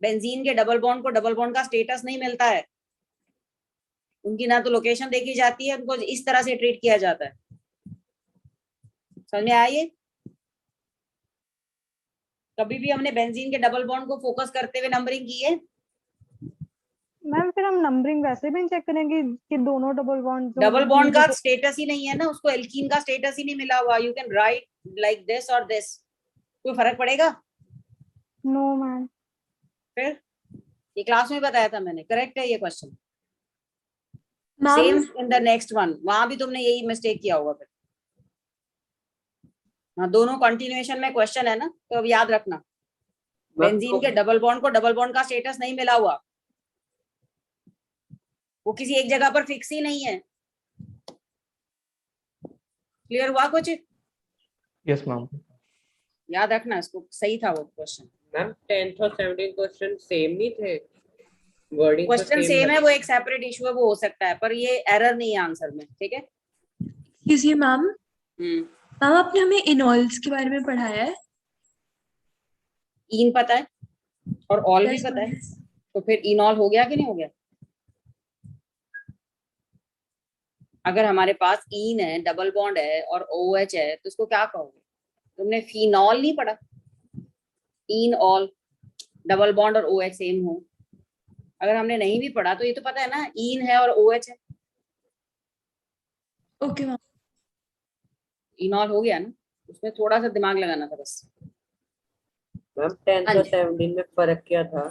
बेंजीन के डबल बॉन्ड को डबल बॉन्ड का स्टेटस नहीं मिलता है, उनकी ना तो लोकेशन देखी जाती है, उनको इस तरह से ट्रीट किया जाता है। समझ में आया ये? कभी भी हमने बेंजीन के डबल बॉन्ड को फोकस करते हुए नंबरिंग की है? मैम फिर हम नंबरिंग वैसे भी चेक करेंगे कि दोनों डबल बॉन्ड डबल बॉन्ड का स्टेटस ही नहीं है ना, उसको एल्कीन का स्टेटस ही नहीं मिला हुआ। You can write like this और दिस, कोई फर्क पड़ेगा? No ma'am. फिर ये क्लास में बताया था मैंने, करेक्ट है ये question. Ma'am same in the next one, वहां भी तुमने यही मिस्टेक किया होगा फिर। हाँ, दोनों कंटिन्यूएशन में क्वेश्चन है ना, तो अब याद रखना बेंजीन के डबल बॉन्ड को डबल बॉन्ड का स्टेटस नहीं मिला हुआ, वो किसी एक जगह पर फिक्स ही नहीं है। क्लियर हुआ कुछ? Yes ma'am. याद रखना इसको, सही था वो क्वेश्चन। मैम 10th और 17th क्वेश्चन सेम नहीं थे? वर्डिंग क्वेश्चन सेम है, वो एक सेपरेट इशू है, वो हो सकता है, पर ये एरर नहीं है आंसर में। ठीक है एक्सक्यूज मी मैम, मैम आपने हमें इनॉल्स के बारे में पढ़ाया है? इन पता है और ऑल भी Yes, पता है, ma'am. तो फिर इनॉल हो गया कि नहीं हो गया? अगर हमारे पास इन है, डबल बॉन्ड है और OH है, तो उसको क्या कहोगे? तुमने फिनॉल नहीं पढ़ा? इन ऑल डबल बॉन्ड और OH सेम हो। अगर हमने नहीं भी पढ़ा तो ये तो पता है ना, इन है और OH है। Okay ma'am. इनॉल हो गया ना, उसमें थोड़ा सा दिमाग लगाना था बस। मैम 10th और 17 में फर्क क्या था?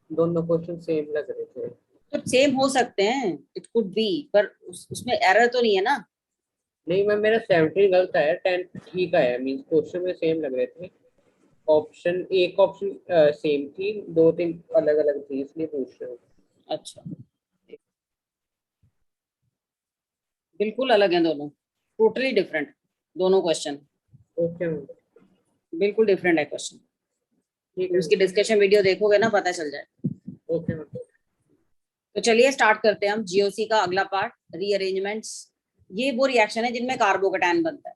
दोनों क्वेश्चन सेम लग रहे थे। तो सेम हो सकते हैं, इट कुड बी, पर उसमें एरर तो नहीं है ना। नहीं मैम, मेरा 17 गलत है, 10th ठीक है, मींस क्वेश्चन में सेम लग रहे थे। ऑप्शन एक ऑप्शन सेम थी, 2-3 अलग अलग थी, इसलिए पूछ रहे हो। अच्छा, बिल्कुल अलग हैं दोनों, टोटली डिफरेंट दोनों क्वेश्चन। ओके मैम, बिल्कुल डिफरेंट है क्वेश्चन। ठीक है। उसकी डिस्कशन वीडियो देखोगे ना, पता चल जाए। Okay ma'am. तो चलिए स्टार्ट करते हैं हम GOC का अगला पार्ट, रीअरेंजमेंट्स। ये वो रिएक्शन है जिनमें कार्बोकैटायन बनता है।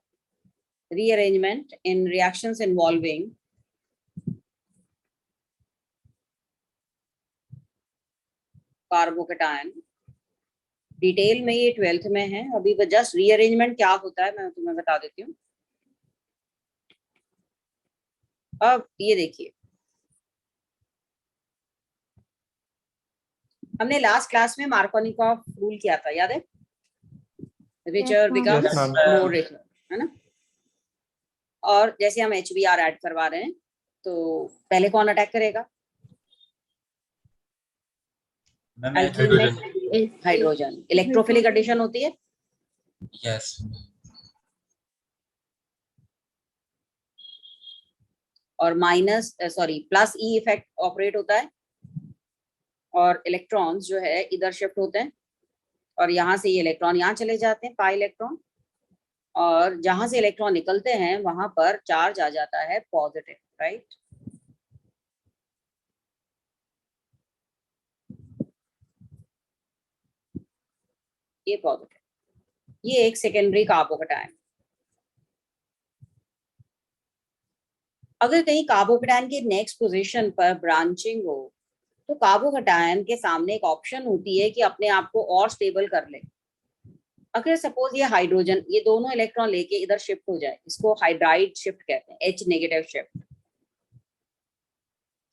रीअरेंजमेंट इन रिएक्शंस इन्वॉल्विंग कार्बोकैटायन। डिटेल में ये 12th में है, अभी जस्ट रीअरेंजमेंट क्या होता है मैं तुम्हें बता देती हूँ। अब ये देखिए, हमने लास्ट क्लास में मार्कोनिकॉफ रूल किया था, याद है? रिचर बिकम्स मोर रिचर, है ना? और जैसे हम HBr ऐड करवा रहे हैं, तो पहले कौन अटैक करेगा? एल्कीन में हाइड्रोजन। इलेक्ट्रोफिलिक एडिशन होती है। यस। और प्लस ई इफेक्ट ऑपरेट होता है, और इलेक्ट्रॉन्स जो है इधर शिफ्ट होते हैं, और यहाँ से ये इलेक्ट्रॉन यहाँ चले जाते हैं, पाई इलेक्ट्रॉन, और जहां से इलेक्ट्रॉन निकलते हैं वहां पर चार्ज आ जाता है पॉजिटिव, राइट? ये पॉजिटिव, ये एक सेकेंडरी कार्बोकैटायन। अगर कहीं कार्बोकैटायन के नेक्स्ट पोजीशन पर ब्रांचिंग हो, तो कार्बोकैटायन के सामने एक ऑप्शन होती है कि अपने आप को और स्टेबल कर ले। अगर सपोज ये हाइड्रोजन ये दोनों इलेक्ट्रॉन लेके इधर शिफ्ट हो जाए, इसको हाइड्राइड शिफ्ट कहते हैं, H negative shift,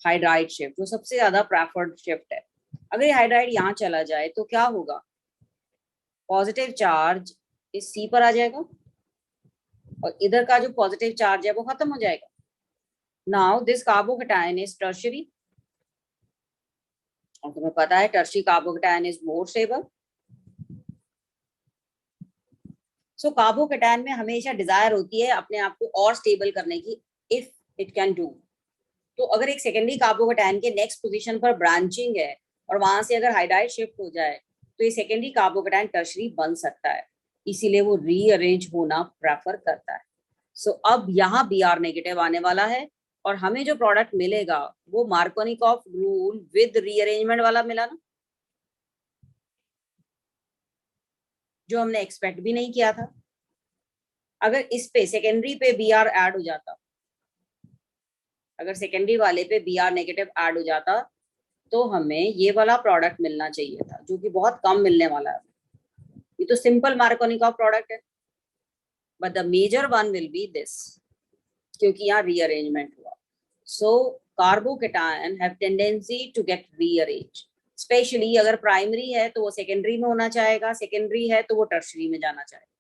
hydride shift जो सबसे ज्यादा प्रेफर्ड शिफ्ट है। अगर ये हाइड्राइड यहाँ चला जाए तो क्या होगा? पॉजिटिव चार्ज इस C पर आ जाएगा, और इधर का जो पॉजिटिव चार्ज है वो खत्म हो जाएगा। Now this carbocation is tertiary, और तुम्हें पता है tertiary carbocation is more stable. So carbocation में हमेशा डिजायर होती है अपने आप को और स्टेबल करने की, इफ इट कैन डू। तो अगर एक सेकेंडरी कार्बोकैटायन के नेक्स्ट पोजीशन पर ब्रांचिंग है और वहां से अगर हाइड्राइड शिफ्ट हो जाए, तो ये सेकेंडरी कार्बोकैटायन टर्शियरी बन सकता है, इसीलिए वो रीअरेंज होना प्रेफर करता है। सो अब यहाँ Br नेगेटिव आने वाला है, और हमें जो प्रोडक्ट मिलेगा वो मार्कोनिकॉफ रूल विद रीअरेंजमेंट वाला मिला ना, जो हमने एक्सपेक्ट भी नहीं किया था। अगर इस पे सेकेंडरी पे Br ऐड हो जाता, अगर सेकेंडरी वाले पे Br नेगेटिव ऐड हो जाता, तो हमें ये वाला प्रोडक्ट मिलना चाहिए था, जो कि बहुत कम मिलने वाला है। ये तो सिंपल मार्कोनिकॉफ प्रोडक्ट है, but the major one will be this, क्योंकि यहाँ रीअरेंजमेंट हुआ। So carbocation have tendency to get rearranged, especially अगर प्राइमरी है तो वो सेकेंडरी में होना चाहेगा, सेकेंडरी है तो वो टर्शरी में जाना चाहेगा,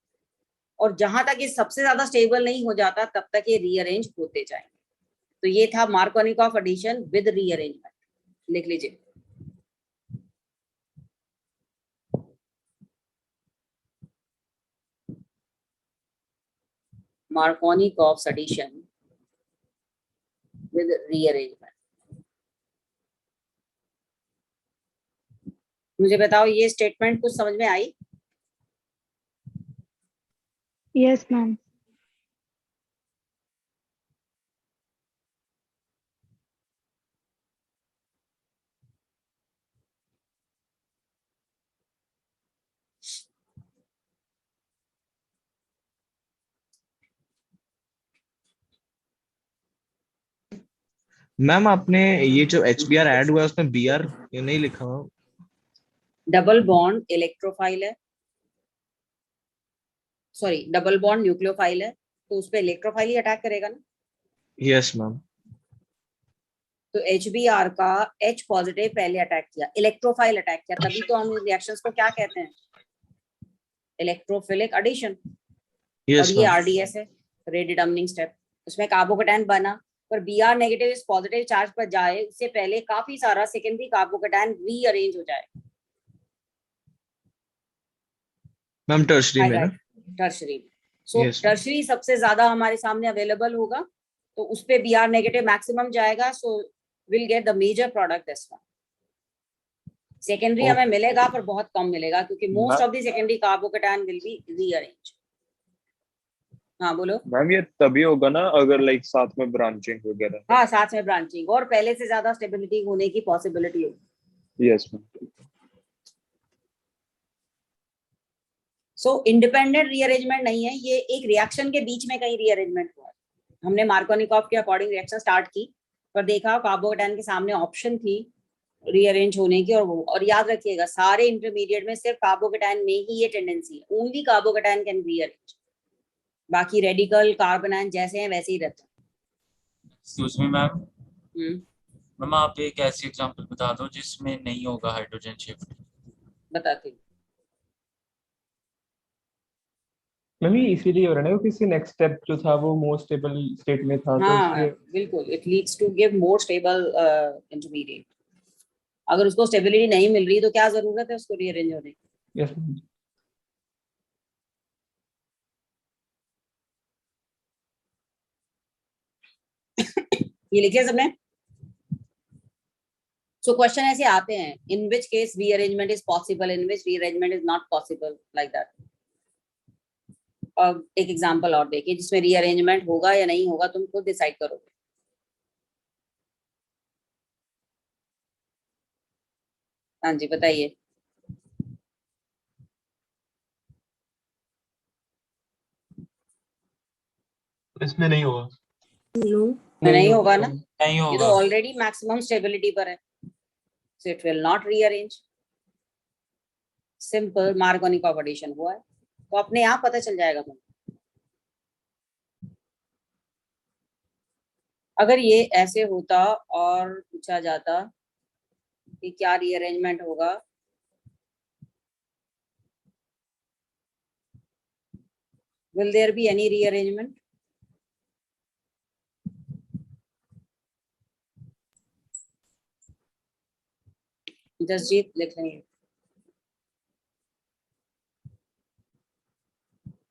और जहां तक ये सबसे ज्यादा स्टेबल नहीं हो जाता तब तक ये रीअरेंज होते जाएंगे। तो ये था मार्कोनिकॉफ एडिशन विद रीअरेंजमेंट, लिख लीजिए। Markovnikov's addition with rearrangement। मुझे बताओ ये स्टेटमेंट कुछ समझ में आई? Yes ma'am. मैम आपने ये जो HBr ऐड हुआ है उसमें Br ये नहीं लिखा हुआ। डबल बॉन्ड इलेक्ट्रोफाइल है, सॉरी डबल बॉन्ड न्यूक्लियोफाइल है, तो उस पे इलेक्ट्रोफाइल ही अटैक करेगा ना। Yes ma'am. तो HBr का H पॉजिटिव पहले अटैक किया, इलेक्ट्रोफाइल अटैक किया, तभी तो हम रिएक्शंस को क्या कहते हैं, इलेक्ट्रोफिलिक एडिशन। और ये RDS है, रेट डिटर्मिनिंग स्टेप। उसमें कार्बोकैटायन बना, पर Br नेगेटिव इस पॉजिटिव चार्ज पर जाए उससे पहले काफी सारा सेकेंडरी कार्बोकैटायन रीअरेंज हो जाए मैम टर्शरी में ना। टर्शरी। सो टर्शरी सबसे ज्यादा हमारे सामने अवेलेबल होगा, तो उस पे Br नेगेटिव मैक्सिमम जाएगा, so will get the major product this one. Secondary हमें मिलेगा पर बहुत कम मिलेगा, क्योंकि most of the secondary carbocation will be rearrange. हाँ बोलो मैम, ये तभी होगा ना अगर लाइक साथ में ब्रांचिंग वगैरह। हाँ, साथ में ब्रांचिंग और पहले से ज्यादा स्टेबिलिटी होने की पॉसिबिलिटी होगी। Yes ma'am. सो इंडिपेंडेंट रीअरेंजमेंट नहीं है, ये एक रिएक्शन के बीच में कहीं रीअरेंजमेंट हुआ है। हमने मार्कोनिकॉफ के अकॉर्डिंग रिएक्शन स्टार्ट की, पर देखा कार्बोकैटायन के सामने ऑप्शन थी रीअरेंज होने की, और याद रखिएगा सारे इंटरमीडिएट में सिर्फ कार्बोकैटायन में ही ये टेंडेंसी है, ओनली कार्बोकैटायन कैन रीअरेंज, बाकी रेडिकल कार्बन आयन जैसे हैं वैसे ही रहते हैं। एक्सक्यूज मी मैम, मैम आप एक ऐसी एग्जांपल बता दो जिसमें नहीं होगा हाइड्रोजन शिफ्ट। बताती हूँ मैम, ये इसीलिए हो रहा है ना क्योंकि नेक्स्ट स्टेप जो था वो मोर स्टेबल स्टेट में था। हाँ तो बिल्कुल, it leads to give more stable intermediate. अगर उसको स्टेबिलिटी नहीं मिल रही तो क्या जरूरत है उसको रीअरेंज होने की। Yes ma'am. ये लिखे सबने। सो क्वेश्चन ऐसे आते हैं, in which case rearrangement is possible, in which rearrangement is not possible, like that. और एक एग्जांपल और देखिए जिसमें रीअरेंजमेंट होगा या नहीं होगा, तुम खुद डिसाइड करोगे। हाँ जी बताइए। इसमें नहीं होगा। नहीं होगा ना, नहीं होगा। ये तो ऑलरेडी मैक्सिमम स्टेबिलिटी पर है, so it will not rearrange. Simple Markovnikov addition हुआ है, तो अपने आप पता चल जाएगा तुम। अगर ये ऐसे होता और पूछा जाता कि क्या रीअरेंजमेंट होगा, will there be any rearrangement? Jasjeet लिख लेंगे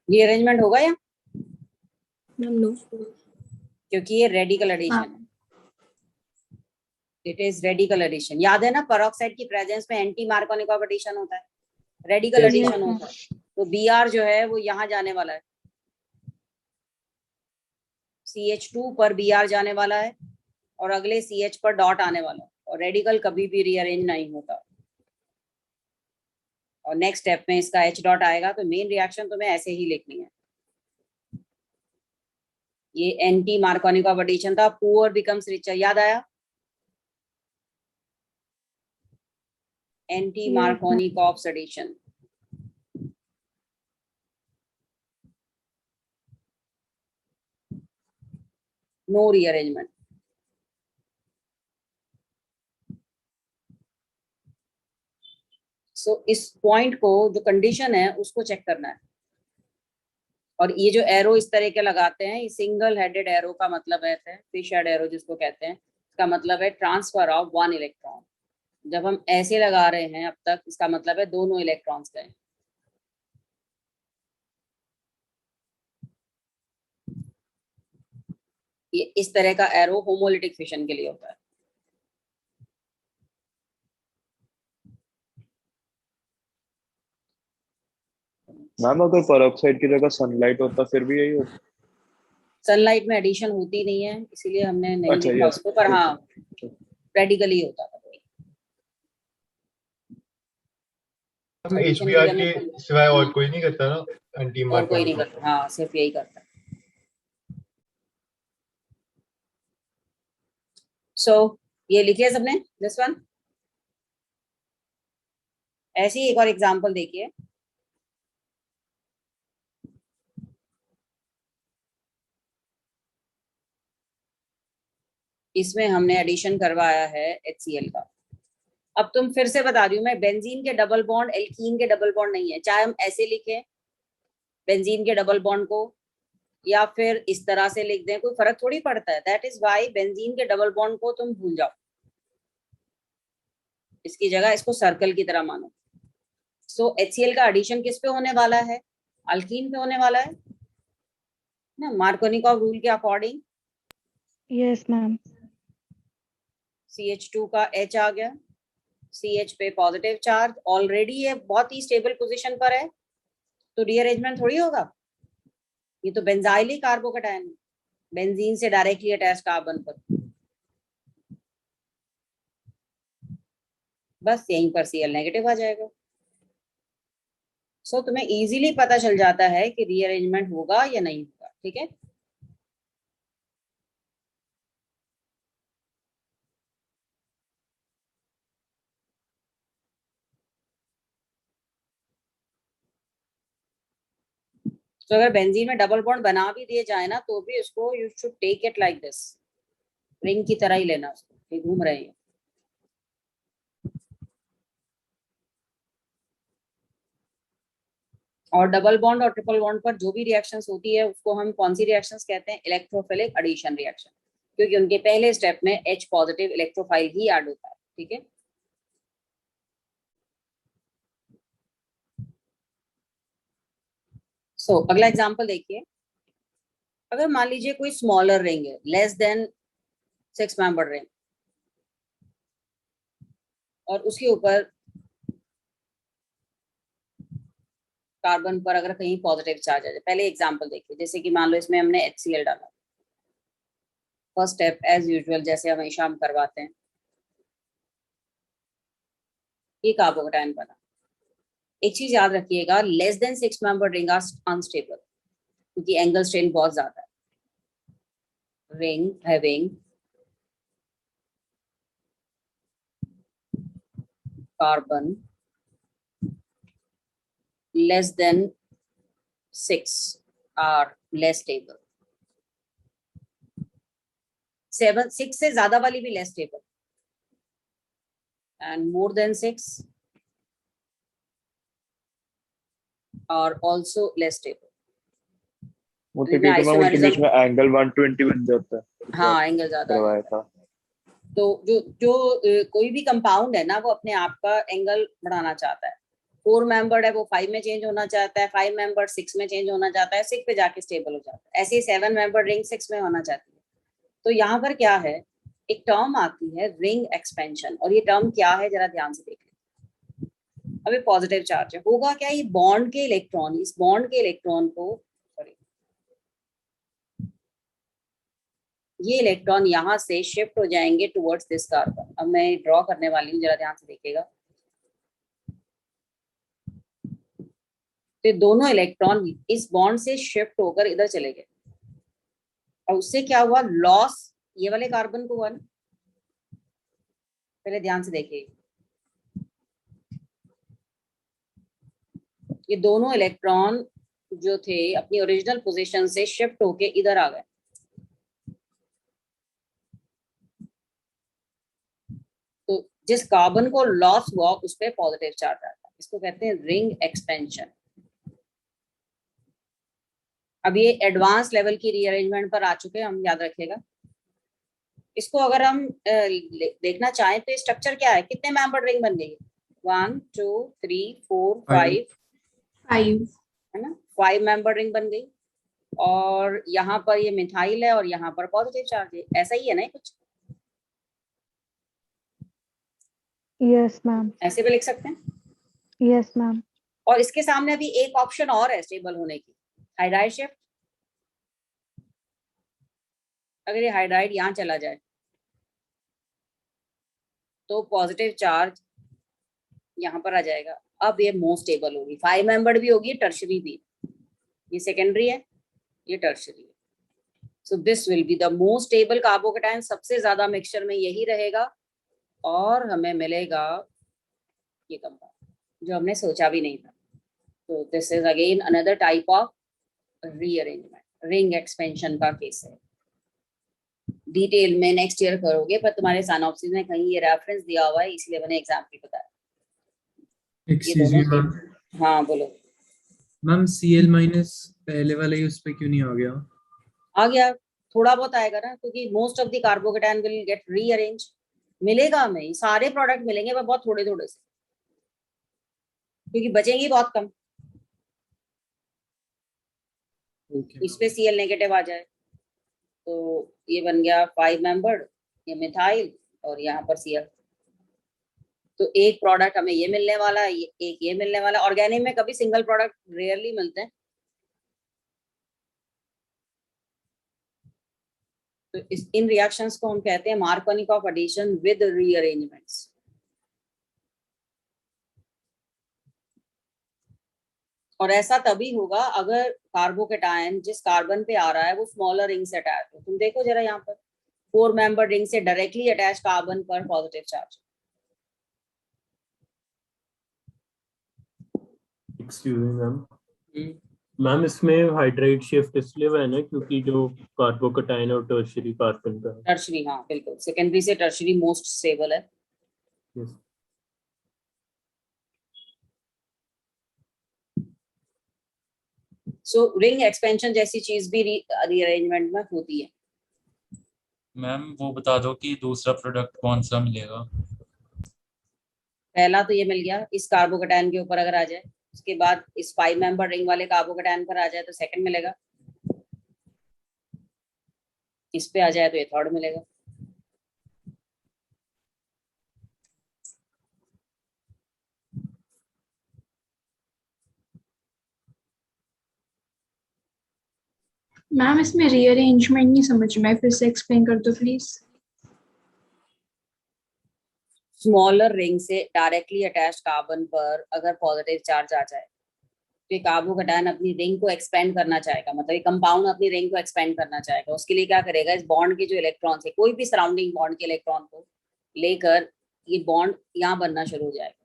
रीअरेंजमेंट होगा या नो, क्योंकि ये रेडिकल एडिशन है। It is radical addition. याद है ना, पेरोक्साइड की प्रेजेंस में एंटी मार्कोनिकॉफ एडिशन होता है, रेडिकल एडिशन होता है। तो Br जो है वो यहाँ जाने वाला है, CH2 पर Br जाने वाला है और अगले CH पर डॉट आने वाला है, और रेडिकल कभी भी रीअरेंज नहीं होता। और नेक्स्ट स्टेप में इसका H डॉट आएगा, तो मेन रिएक्शन तुम्हें ऐसे ही लिखनी है। ये एंटी मार्कोनिकॉफ एडिशन था, पुअर बिकम्स रिचर, याद आया? Anti Markovnikov addition. No rearrangement. So इस पॉइंट को जो कंडीशन है उसको चेक करना है। और ये जो एरो इस तरह के लगाते हैं, ये सिंगल हेडेड एरो का मतलब है, फिश हेड एरो जिसको कहते हैं, इसका मतलब है ट्रांसफर ऑफ 1 इलेक्ट्रॉन। जब हम ऐसे लगा रहे हैं अब तक, इसका मतलब है दोनों इलेक्ट्रॉन्स गए। ये इस तरह का एरो होमोलिटिक फिशन के लिए होता है। मैम अगर पेरोक्साइड की जगह सनलाइट होता फिर भी यही होता? सनलाइट में एडिशन होती नहीं है, इसीलिए हमने नहीं अच्छा, लिखा यस, उसको, पर हाँ प्रैक्टिकली होता था। हम एडिशन की HBr जगह के सिवाय और कोई नहीं करता ना एंटी और कोई मार्कर नहीं को? करता, हाँ सिर्फ यही करता है। सो ये लिखिए सबने दिस वन। ऐसी एक और एग्जांपल देखिए। इसमें हमने एडिशन करवाया है HCl का। अब तुम फिर से बता रही हूँ मैं, बेंजीन के डबल बॉन्ड एल्कीन के डबल बॉन्ड नहीं है। चाहे हम ऐसे लिखें बेंजीन के डबल बॉन्ड को, या फिर इस तरह से लिख दें, कोई फर्क थोड़ी पड़ता है। दैट इज वाई बेंजीन के डबल बॉन्ड को तुम भूल जाओ, इसकी जगह इसको सर्कल की तरह मानो। सो HCl का एडिशन किस पे होने वाला है? अल्कीन पे होने वाला है ना, मार्कोनिकॉव रूल के अकॉर्डिंग। Yes ma'am. CH2 का H आ गया, CH पे पॉजिटिव चार्ज, ऑलरेडी ये बहुत ही स्टेबल पोजीशन पर है, तो रीअरेंजमेंट थोड़ी होगा। ये तो बेंजाइली कार्बोकैटायन है, बेंजीन से डायरेक्टली अटैच कार्बन पर, बस यहीं पर Cl नेगेटिव आ जाएगा। सो तुम्हें इजीली पता चल जाता है कि रीअरेंजमेंट होगा या नहीं होगा। ठीक है, तो अगर बेंजीन में डबल बॉन्ड बना भी दिए जाए ना, तो भी उसको you should take it like this, ring की तरह ही लेना उसको, ये घूम रहे हैं। और डबल बॉन्ड और ट्रिपल बॉन्ड पर जो भी रिएक्शंस होती है उसको हम कौन सी रिएक्शंस कहते हैं? इलेक्ट्रोफिलिक एडिशन रिएक्शन, क्योंकि उनके पहले स्टेप में H पॉजिटिव इलेक्ट्रोफाइल ही ऐड होता है। ठीक है, सो अगला एग्जांपल देखिए। अगर मान लीजिए कोई स्मॉलर रिंग है, लेस देन 6 मेंबर रिंग, और उसके ऊपर कार्बन पर अगर कहीं पॉजिटिव चार्ज आ जाए। पहले एग्जांपल देखिए, जैसे कि मान लो इसमें हमने HCl डाला। फर्स्ट स्टेप एज यूजुअल जैसे हमेशा हम करवाते हैं, ये कार्बोकैटायन बना। एक चीज याद रखिएगा, less than 6 member ring are unstable, क्योंकि एंगल स्ट्रेन बहुत ज्यादा है। Ring having carbon less than 6 are less stable. 6 से ज्यादा वाली भी less stable, and more than 6 are also less stable. वो तो ठीक है मैम, उनके बीच में एंगल 120 बन जाता है। हाँ, एंगल ज्यादा करवाया था। तो जो कोई भी कंपाउंड है ना, वो अपने आप का एंगल बढ़ाना चाहता है। 4 मेंबर्ड है, वो 5 में चेंज होना चाहता है, 5 मेंबर्ड 6 में चेंज होना चाहता है, 6 पे जाके स्टेबल हो जाता है। ऐसे ही 7 मेंबर्ड रिंग 6 में होना चाहती है। तो यहाँ पर क्या है, एक टर्म आती है रिंग एक्सपेंशन, और ये टर्म क्या है जरा ध्यान से देख लें। अब ये पॉजिटिव चार्ज है, होगा क्या, ये बॉन्ड के इलेक्ट्रॉन, इस बॉन्ड के इलेक्ट्रॉन को, सॉरी, ये इलेक्ट्रॉन यहाँ से शिफ्ट हो जाएंगे टुवर्ड्स दिस कार्बन। अब मैं ड्रॉ करने वाली हूँ, जरा ध्यान से देखिएगा। तो दोनों इलेक्ट्रॉन इस बॉन्ड से शिफ्ट होकर इधर चले गए, और उससे क्या हुआ, लॉस ये वाले कार्बन को हुआ ना। पहले ध्यान से देखिए, ये दोनों इलेक्ट्रॉन जो थे अपनी ओरिजिनल पोजीशन से शिफ्ट होके इधर आ गए। तो जिस कार्बन को लॉस हुआ उस पर पॉजिटिव चार्ज आता है, इसको कहते हैं रिंग एक्सपेंशन। अब ये एडवांस लेवल की रीअरेंजमेंट पर आ चुके हैं हम, याद रखिएगा। इसको अगर हम देखना चाहें तो स्ट्रक्चर क्या है, कितने मेंबर रिंग बन गई है? 1 2 3 4 5 5 है ना, 5 मेंबर रिंग बन गई। और यहाँ पर ये मिथाइल है और यहाँ पर पॉजिटिव चार्ज है, ऐसा ही है ना कुछ? Yes ma'am. ऐसे भी लिख सकते हैं। Yes ma'am. और इसके सामने अभी एक ऑप्शन और है स्टेबल होने की, हाइड्राइड शिफ्ट। अगर ये हाइड्राइड यहाँ चला जाए तो पॉजिटिव चार्ज यहाँ पर आ जाएगा। अब ये मोस्ट स्टेबल होगी, 5 मेंबर्ड भी होगी, टर्शरी भी। ये सेकेंडरी है, ये टर्शरी है। So this will be the most stable carbocation. सबसे ज्यादा मिक्सचर में यही रहेगा और हमें मिलेगा ये कंपाउंड जो हमने सोचा भी नहीं था। तो this is again another type of rearrangement, ring expansion का केस है। डिटेल में नेक्स्ट ईयर करोगे, पर तुम्हारे साइनॉप्सिस में कहीं ये रेफरेंस दिया हुआ है, इसलिए मैंने एग्जाम्पल बताया। Excuse me ma'am. हाँ बोलो मैम Cl माइनस पहले वाला ही उस पे क्यों नहीं आ गया? आ गया, थोड़ा बहुत आएगा ना, क्योंकि most of the carbocation will get rearrange. मिलेगा हमें, सारे प्रोडक्ट मिलेंगे पर बहुत थोड़े थोड़े से, क्योंकि बचेंगी बहुत कम। इस पे Cl नेगेटिव आ जाए तो ये बन गया 5 मेंबर्ड, ये मिथाइल और यहाँ पर Cl। तो एक प्रोडक्ट हमें ये मिलने वाला है, एक ये मिलने वाला। ऑर्गेनिक में कभी सिंगल प्रोडक्ट रेयरली मिलते हैं। तो इन रिएक्शंस को हम कहते हैं मार्कोनिकॉफ एडिशन विद रीअरेंजमेंट्स। और ऐसा तभी होगा अगर कार्बोकेटाइन जिस कार्बन पे आ रहा है वो स्मॉलर रिंग से अटैच हो। तुम देखो जरा यहाँ पर 4 मेंबर रिंग से डायरेक्टली अटैच कार्बन पर positive charge. Excuse me ma'am. Ma'am इसमें हाइड्राइड शिफ्ट इसलिए हुआ है ना क्योंकि जो कार्बोकेटाइन और टर्शियरी कार्बन का है। टर्शरी, हाँ बिल्कुल, सेकेंडरी से टर्शरी मोस्ट स्टेबल है। यस। सो रिंग एक्सपेंशन जैसी चीज भी रीअरेंजमेंट में होती है। मैम वो बता दो कि दूसरा प्रोडक्ट कौन सा मिलेगा? पहला तो ये मिल गया, इस कार्बोकेटाइन के ऊपर अगर आ जाए, उसके बाद इस 5 मेंबर रिंग वाले कार्बोकेटाइन पर आ जाए तो सेकंड मिलेगा, इस पे आ जाए तो ये थर्ड मिलेगा। मैम इसमें रीअरेंजमेंट नहीं समझ में, फिर से एक्सप्लेन कर दो प्लीज। स्मॉलर रिंग से डायरेक्टली अटैच कार्बन पर अगर पॉजिटिव चार्ज आ जाए तो कार्बोकेटाइन अपनी रिंग को एक्सपेंड करना चाहेगा, मतलब ये कंपाउंड अपनी रिंग को एक्सपेंड करना चाहेगा। उसके लिए क्या करेगा, इस बॉन्ड के जो इलेक्ट्रॉन्स है, कोई भी सराउंडिंग बॉन्ड के इलेक्ट्रॉन को लेकर ये बॉन्ड यहाँ बनना शुरू हो जाएगा।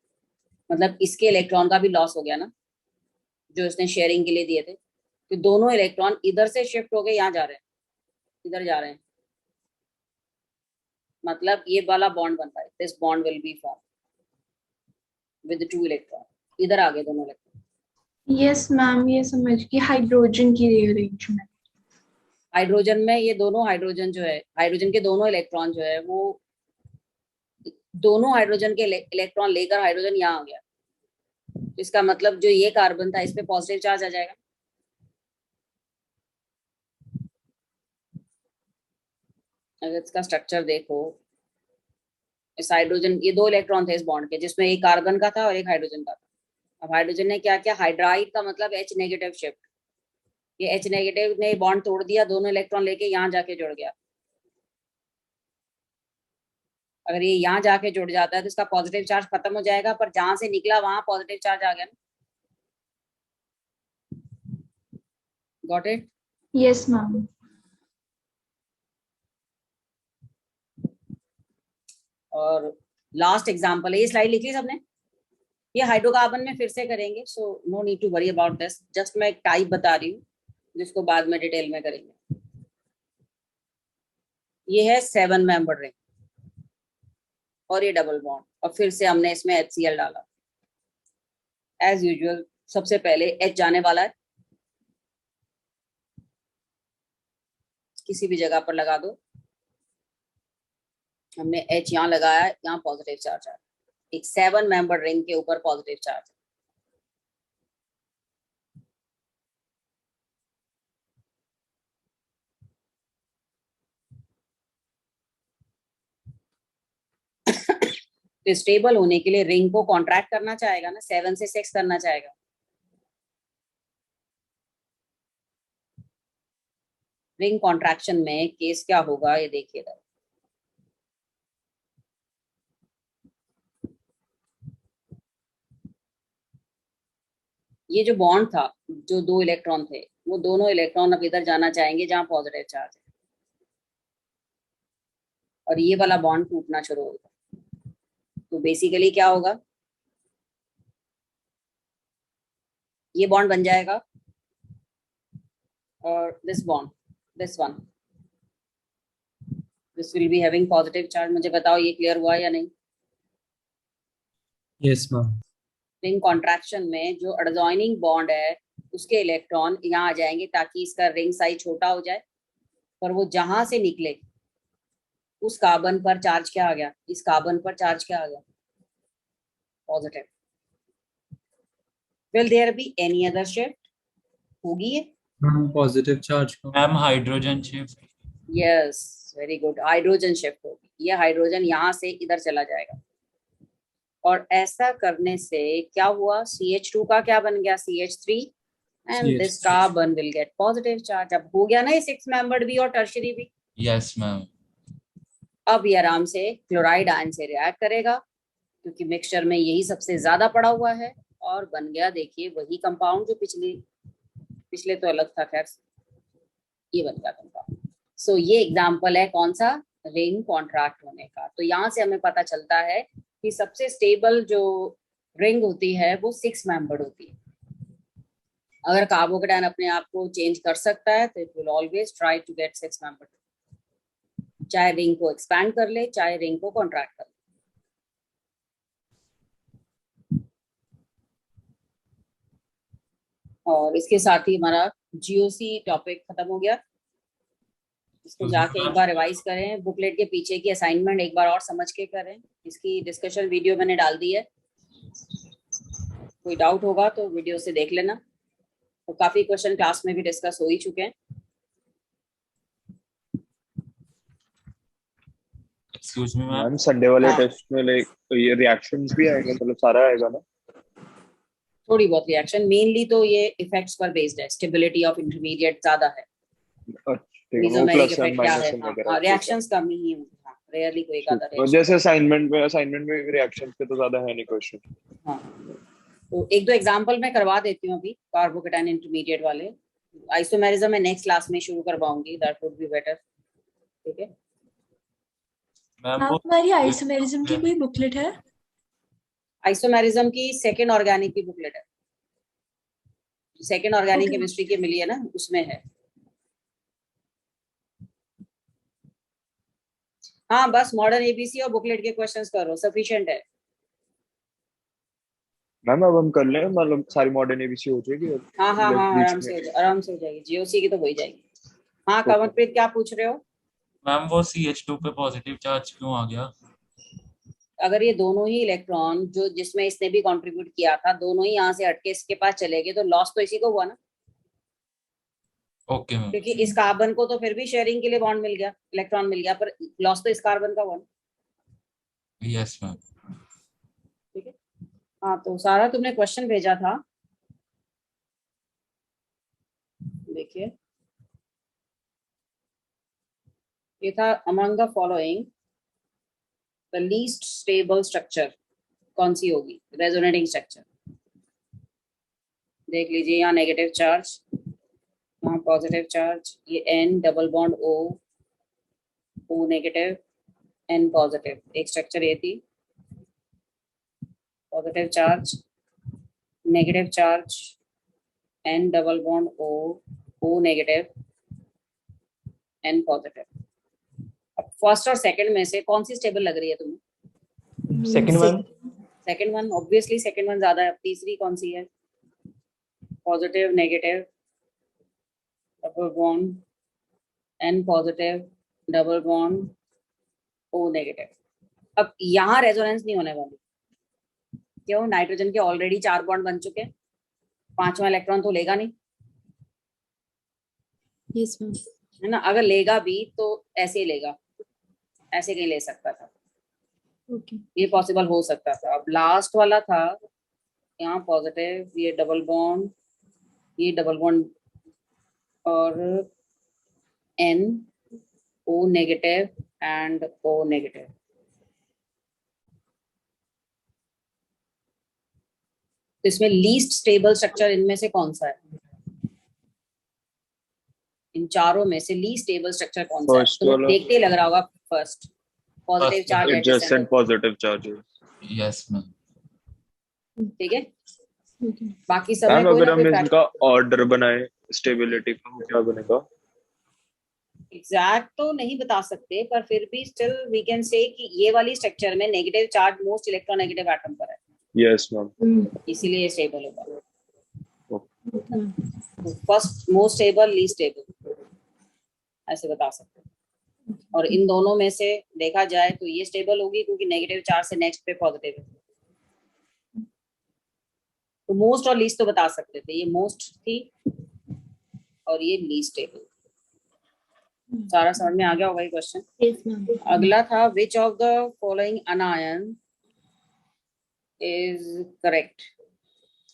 मतलब इसके इलेक्ट्रॉन का भी लॉस हो गया ना, जो इसने शेयरिंग के लिए दिए थे। तो दोनों इलेक्ट्रॉन इधर से शिफ्ट हो गए, यहाँ जा रहे हैं, इधर जा रहे हैं। मतलब ये वाला बॉन्ड बन रहा है, this bond will be form with 2 electron, इधर आ गए दोनों इलेक्ट्रॉन। यस मैम, ये समझ गई, हाइड्रोजन की रीअरेंजमेंट। हाइड्रोजन में ये दोनों हाइड्रोजन जो है, हाइड्रोजन के दोनों इलेक्ट्रॉन जो है वो दोनों हाइड्रोजन के इलेक्ट्रॉन लेकर हाइड्रोजन यहाँ आ गया। तो इसका मतलब जो ये कार्बन था इस पे पॉजिटिव चार्ज आ जाएगा। अगर इसका स्ट्रक्चर देखो, इस हाइड्रोजन, ये 2 इलेक्ट्रॉन थे इस बॉन्ड के, जिसमें एक कार्बन का था और एक हाइड्रोजन का था। अब हाइड्रोजन ने क्या किया, हाइड्राइड का मतलब H नेगेटिव शिफ्ट, ये H नेगेटिव ने बॉन्ड तोड़ दिया, दोनों इलेक्ट्रॉन लेके यहाँ जाके जुड़ गया। अगर ये यहाँ जाके जुड़ जाता है तो इसका पॉजिटिव चार्ज खत्म हो जाएगा, पर जहां से निकला वहां पॉजिटिव चार्ज आ गया ना। Got it? Yes ma'am. और लास्ट एग्जांपल है, ये स्लाइड लिख ली सबने? ये हाइड्रोकार्बन में फिर से करेंगे, so no need to worry about this. Just मैं एक टाइप बता रही हूँ जिसको बाद में डिटेल में करेंगे। ये है 7 मेंबर रिंग और ये डबल बॉन्ड, और फिर से हमने इसमें HCl डाला। एज यूजुअल सबसे पहले H जाने वाला है, किसी भी जगह पर लगा दो। हमने H यहाँ लगाया, यहाँ पॉजिटिव चार्ज है, एक 7 मेंबर रिंग के ऊपर पॉजिटिव चार्ज है। तो स्टेबल होने के लिए रिंग को कॉन्ट्रैक्ट करना चाहेगा ना, 7 से 6 करना चाहेगा। रिंग कॉन्ट्रैक्शन में केस क्या होगा ये देखिएगा। ये जो बॉन्ड था, जो 2 इलेक्ट्रॉन थे, वो दोनों इलेक्ट्रॉन अब इधर जाना चाहेंगे जहां पॉजिटिव चार्ज है, और ये वाला बॉन्ड टूटना शुरू होगा। तो बेसिकली क्या होगा, ये बॉन्ड बन जाएगा और this bond, this one, this will be having positive charge. मुझे बताओ ये क्लियर हुआ या नहीं? Yes ma'am. रिंग कॉन्ट्रैक्शन में जो एडजॉइनिंग बॉन्ड है उसके इलेक्ट्रॉन यहाँ आ जाएंगे ताकि इसका रिंग साइज छोटा हो जाए, पर वो जहां से निकले उस कार्बन पर चार्ज क्या आ गया, इस कार्बन पर चार्ज क्या आ गया, positive. Will there be any other shift? होगी ये positive charge ma'am hydrogen shift. Yes, very good, hydrogen shift होगी। ये हाइड्रोजन यहाँ से इधर चला जाएगा, और ऐसा करने से क्या हुआ, CH2 का क्या बन गया, CH3, and this carbon will get positive charge. अब हो गया ना ये 6 मेंबर्ड भी और टर्शियरी भी। Yes ma'am. अब ये आराम से क्लोराइड आयन से रिएक्ट करेगा, क्योंकि मिक्सचर में यही सबसे ज्यादा पड़ा हुआ है, और बन गया देखिए वही कंपाउंड जो पिछले तो अलग था, खैर ये बन गया कंपाउंड। सो ये एग्जांपल है कौन सा, रिंग कॉन्ट्रैक्ट होने का। तो यहाँ से हमें पता चलता है कि सबसे स्टेबल जो रिंग होती है वो 6 मेंबर्ड होती है। अगर कार्बोकेटायन अपने आप को चेंज कर सकता है तो it will always try to get 6 membered, चाहे रिंग को एक्सपैंड कर ले चाहे रिंग को कॉन्ट्रैक्ट कर ले। और इसके साथ ही हमारा GOC टॉपिक खत्म हो गया। इसको जाके एक बार रिवाइज करें, बुकलेट के पीछे की असाइनमेंट एक बार और समझ के करें। इसकी डिस्कशन वीडियो मैंने डाल दी है, कोई डाउट होगा तो वीडियो से देख लेना। तो काफी क्वेश्चन क्लास में भी डिस्कस हो ही चुके हैं। एक्सक्यूज मी मैम, संडे वाले टेस्ट में लाइक ये रिएक्शंस भी आएंगे, मतलब सारा आएगा ना? थोड़ी बहुत रिएक्शन, मेनली तो ये इफेक्ट्स पर बेस्ड है, स्टेबिलिटी ऑफ इंटरमीडिएट ज्यादा है, मेसोमेरिक इफेक्ट क्या है, रिएक्शंस कम ही है, रेयरली कोई का आता है। जैसे असाइनमेंट में रिएक्शंस पे तो ज्यादा है नहीं क्वेश्चन। हाँ, तो एक दो एग्जांपल मैं करवा देती हूँ अभी, कार्बोकेटायन इंटरमीडिएट वाले। आइसोमेरिज्म में नेक्स्ट क्लास में शुरू करवाऊंगी, दैट वुड बी बेटर। ठीक है मैम, हमारी आइसोमेरिज्म की कोई बुकलेट है? आइसोमेरिज्म की सेकंड ऑर्गेनिक की बुकलेट है, सेकंड ऑर्गेनिक केमिस्ट्री की मिली है ना, उसमें है। हाँ, बस मॉडर्न ABC और बुकलेट के क्वेश्चंस करो, सफिशिएंट है। मैम अब हम कर लें, मतलब सारी मॉडर्न ABC हो जाएगी? हाँ, आराम से हो जाएगी। GOC की तो हो ही जाएगी। हाँ, कमलप्रीत क्या पूछ रहे हो? मैम वो CH2 पे पॉजिटिव चार्ज क्यों आ गया? अगर ये दोनों ही इलेक्ट्रॉन जो जिसमें इसने भी कंट्रीब्यूट किया था, दोनों ही यहाँ से हटके इसके पास चले गए, तो लॉस तो इसी को हुआ ना। Okay ma'am. क्योंकि इस कार्बन को तो फिर भी शेयरिंग के लिए बॉन्ड मिल गया, इलेक्ट्रॉन मिल गया, पर लॉस तो इस कार्बन का हुआ ना। Yes ma'am. ठीक है, हाँ, तो सारा तुमने क्वेश्चन भेजा था, देखिए ये था, among the following the least stable structure कौन सी होगी, रेजोनेटिंग स्ट्रक्चर। देख लीजिए, यहाँ नेगेटिव चार्ज, यहाँ पॉजिटिव चार्ज, ये N double bond O negative, N positive, एक स्ट्रक्चर ये थी। Positive charge, negative charge, N double bond O negative, N positive. अब फर्स्ट और सेकंड में से कौन सी स्टेबल लग रही है तुम्हें? Second one. Second one obviously, second one ज्यादा है। तीसरी कौन सी है? Positive negative double bond N positive double bond O negative. अब यहाँ रेजोनेंस नहीं होने वाली, क्यों? नाइट्रोजन के ऑलरेडी 4 बॉन्ड बन चुके हैं, 5वां इलेक्ट्रॉन तो लेगा नहीं। Yes ma'am. है ना? अगर लेगा भी तो ऐसे ही लेगा, ऐसे कहीं ले सकता था। ओके। ये पॉसिबल हो सकता था। अब लास्ट वाला था यहाँ पॉजिटिव, ये डबल बॉन्ड, ये डबल बॉन्ड और N O negative and O negative. तो इसमें लीस्ट स्टेबल स्ट्रक्चर इनमें से कौन सा है? इन चारों में से लीस्ट स्टेबल स्ट्रक्चर कौन सा है? तो देखते ही लग रहा होगा first positive charge adjacent positive charges. Yes ma'am. ठीक है, बाकी सब मैम में कोई अगर ना हम कोई इसका ऑर्डर बनाए स्टेबिलिटी का, वो क्या बनेगा? एग्जैक्ट तो नहीं बता सकते, पर फिर भी स्टिल वी कैन से कि ये वाली स्ट्रक्चर में negative charge most electronegative atom पर है। Yes ma'am. इसीलिए ये स्टेबल होगा। First most stable, least stable, ऐसे बता सकते हैं। और इन दोनों में से देखा जाए तो ये स्टेबल होगी क्योंकि नेगेटिव चार्ज से नेक्स्ट पे पॉजिटिव है। तो मोस्ट और लीस्ट तो बता सकते थे, ये मोस्ट थी और ये लीस्ट स्टेबल। सारा समझ में आ गया होगा ये क्वेश्चन? Yes ma'am. अगला था विच of the following अनायन is correct.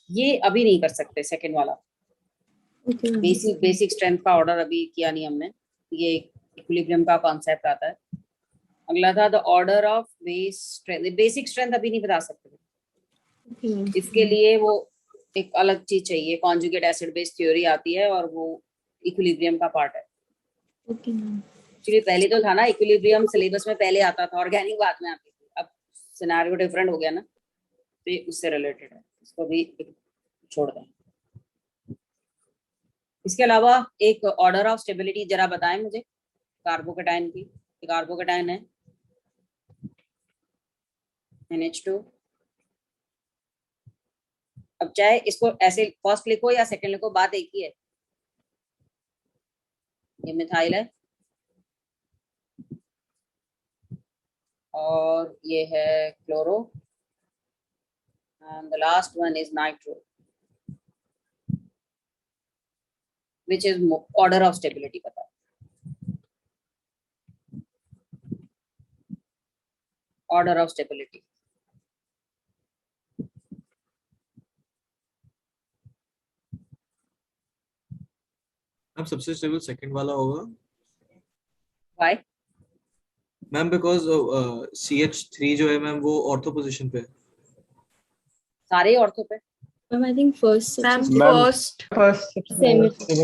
ये अभी नहीं कर सकते, सेकंड वाला। बेसिक स्ट्रेंथ का ऑर्डर अभी किया नहीं हमने, ये इक्विलिब्रियम का कॉन्सेप्ट आता है। अगला था the order of base strength. Basic strength अभी नहीं बता सकते, इसके लिए वो एक अलग चीज चाहिए, कॉन्जुगेट एसिड बेस थ्योरी आती है और वो इक्विलिब्रियम का पार्ट है। Okay ma'am. एक्चुअली पहले तो था ना इक्विलिब्रियम, सिलेबस में पहले आता था, ऑर्गेनिक बाद में आती थी। अब सिनेरियो डिफरेंट हो गया ना, तो ये उससे रिलेटेड है, इसको भी छोड़ दें। इसके अलावा एक ऑर्डर ऑफ स्टेबिलिटी जरा बताएं मुझे कार्बोकेटाइन की। कार्बोकेटाइन है NH2। अब चाहे इसको ऐसे फर्स्ट लिखो या सेकंड लिखो, बात एक ही है। ये मिथाइल है और ये है chloro and the last one is nitro, which is order of stability पता। order of stability मैम सबसे स्टेबल सेकंड वाला होगा। why? मैम बिकॉज CH3 जो है मैम वो ऑर्थो पोजीशन पे है। सारे ऑर्थो पे। Ma'am I think first stable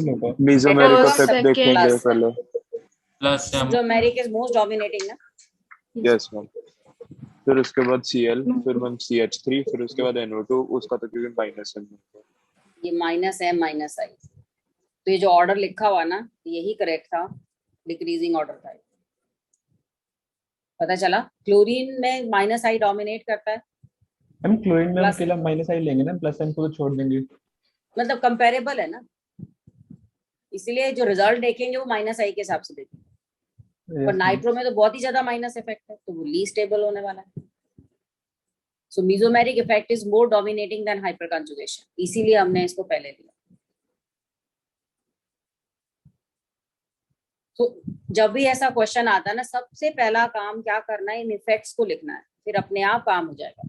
होगा। मेसोमेरिक इफेक्ट देखेंगे पहले। Plus mesomeric is most dominating ना। Yes ma'am. फिर उसके बाद Cl, फिर मैम CH3, फिर उसके बाद NO2। उसका तो क्योंकि माइनस है, ये माइनस है माइनस आई। तो ये जो ऑर्डर लिखा हुआ ना यही करेक्ट था, डिक्रीजिंग ऑर्डर था। पता चला क्लोरीन में माइनस आई डोमिनेट करता है। हम क्लोरीन में अकेला माइनस आई लेंगे ना, प्लस n को तो छोड़ देंगे। मतलब कंपेरेबल है ना, इसीलिए जो रिजल्ट देखेंगे वो माइनस आई के हिसाब से देखेंगे। पर नाइट्रो में तो बहुत ही ज्यादा माइनस इफेक्ट है, तो वो लीस्ट स्टेबल होने वाला है। So mesomeric effect is more dominating than hyperconjugation, इसीलिए हमने इसको पहले लिया। तो जब भी ऐसा क्वेश्चन आता है ना, सबसे पहला काम क्या करना है, इन इफेक्ट्स को लिखना है, फिर अपने आप काम हो जाएगा।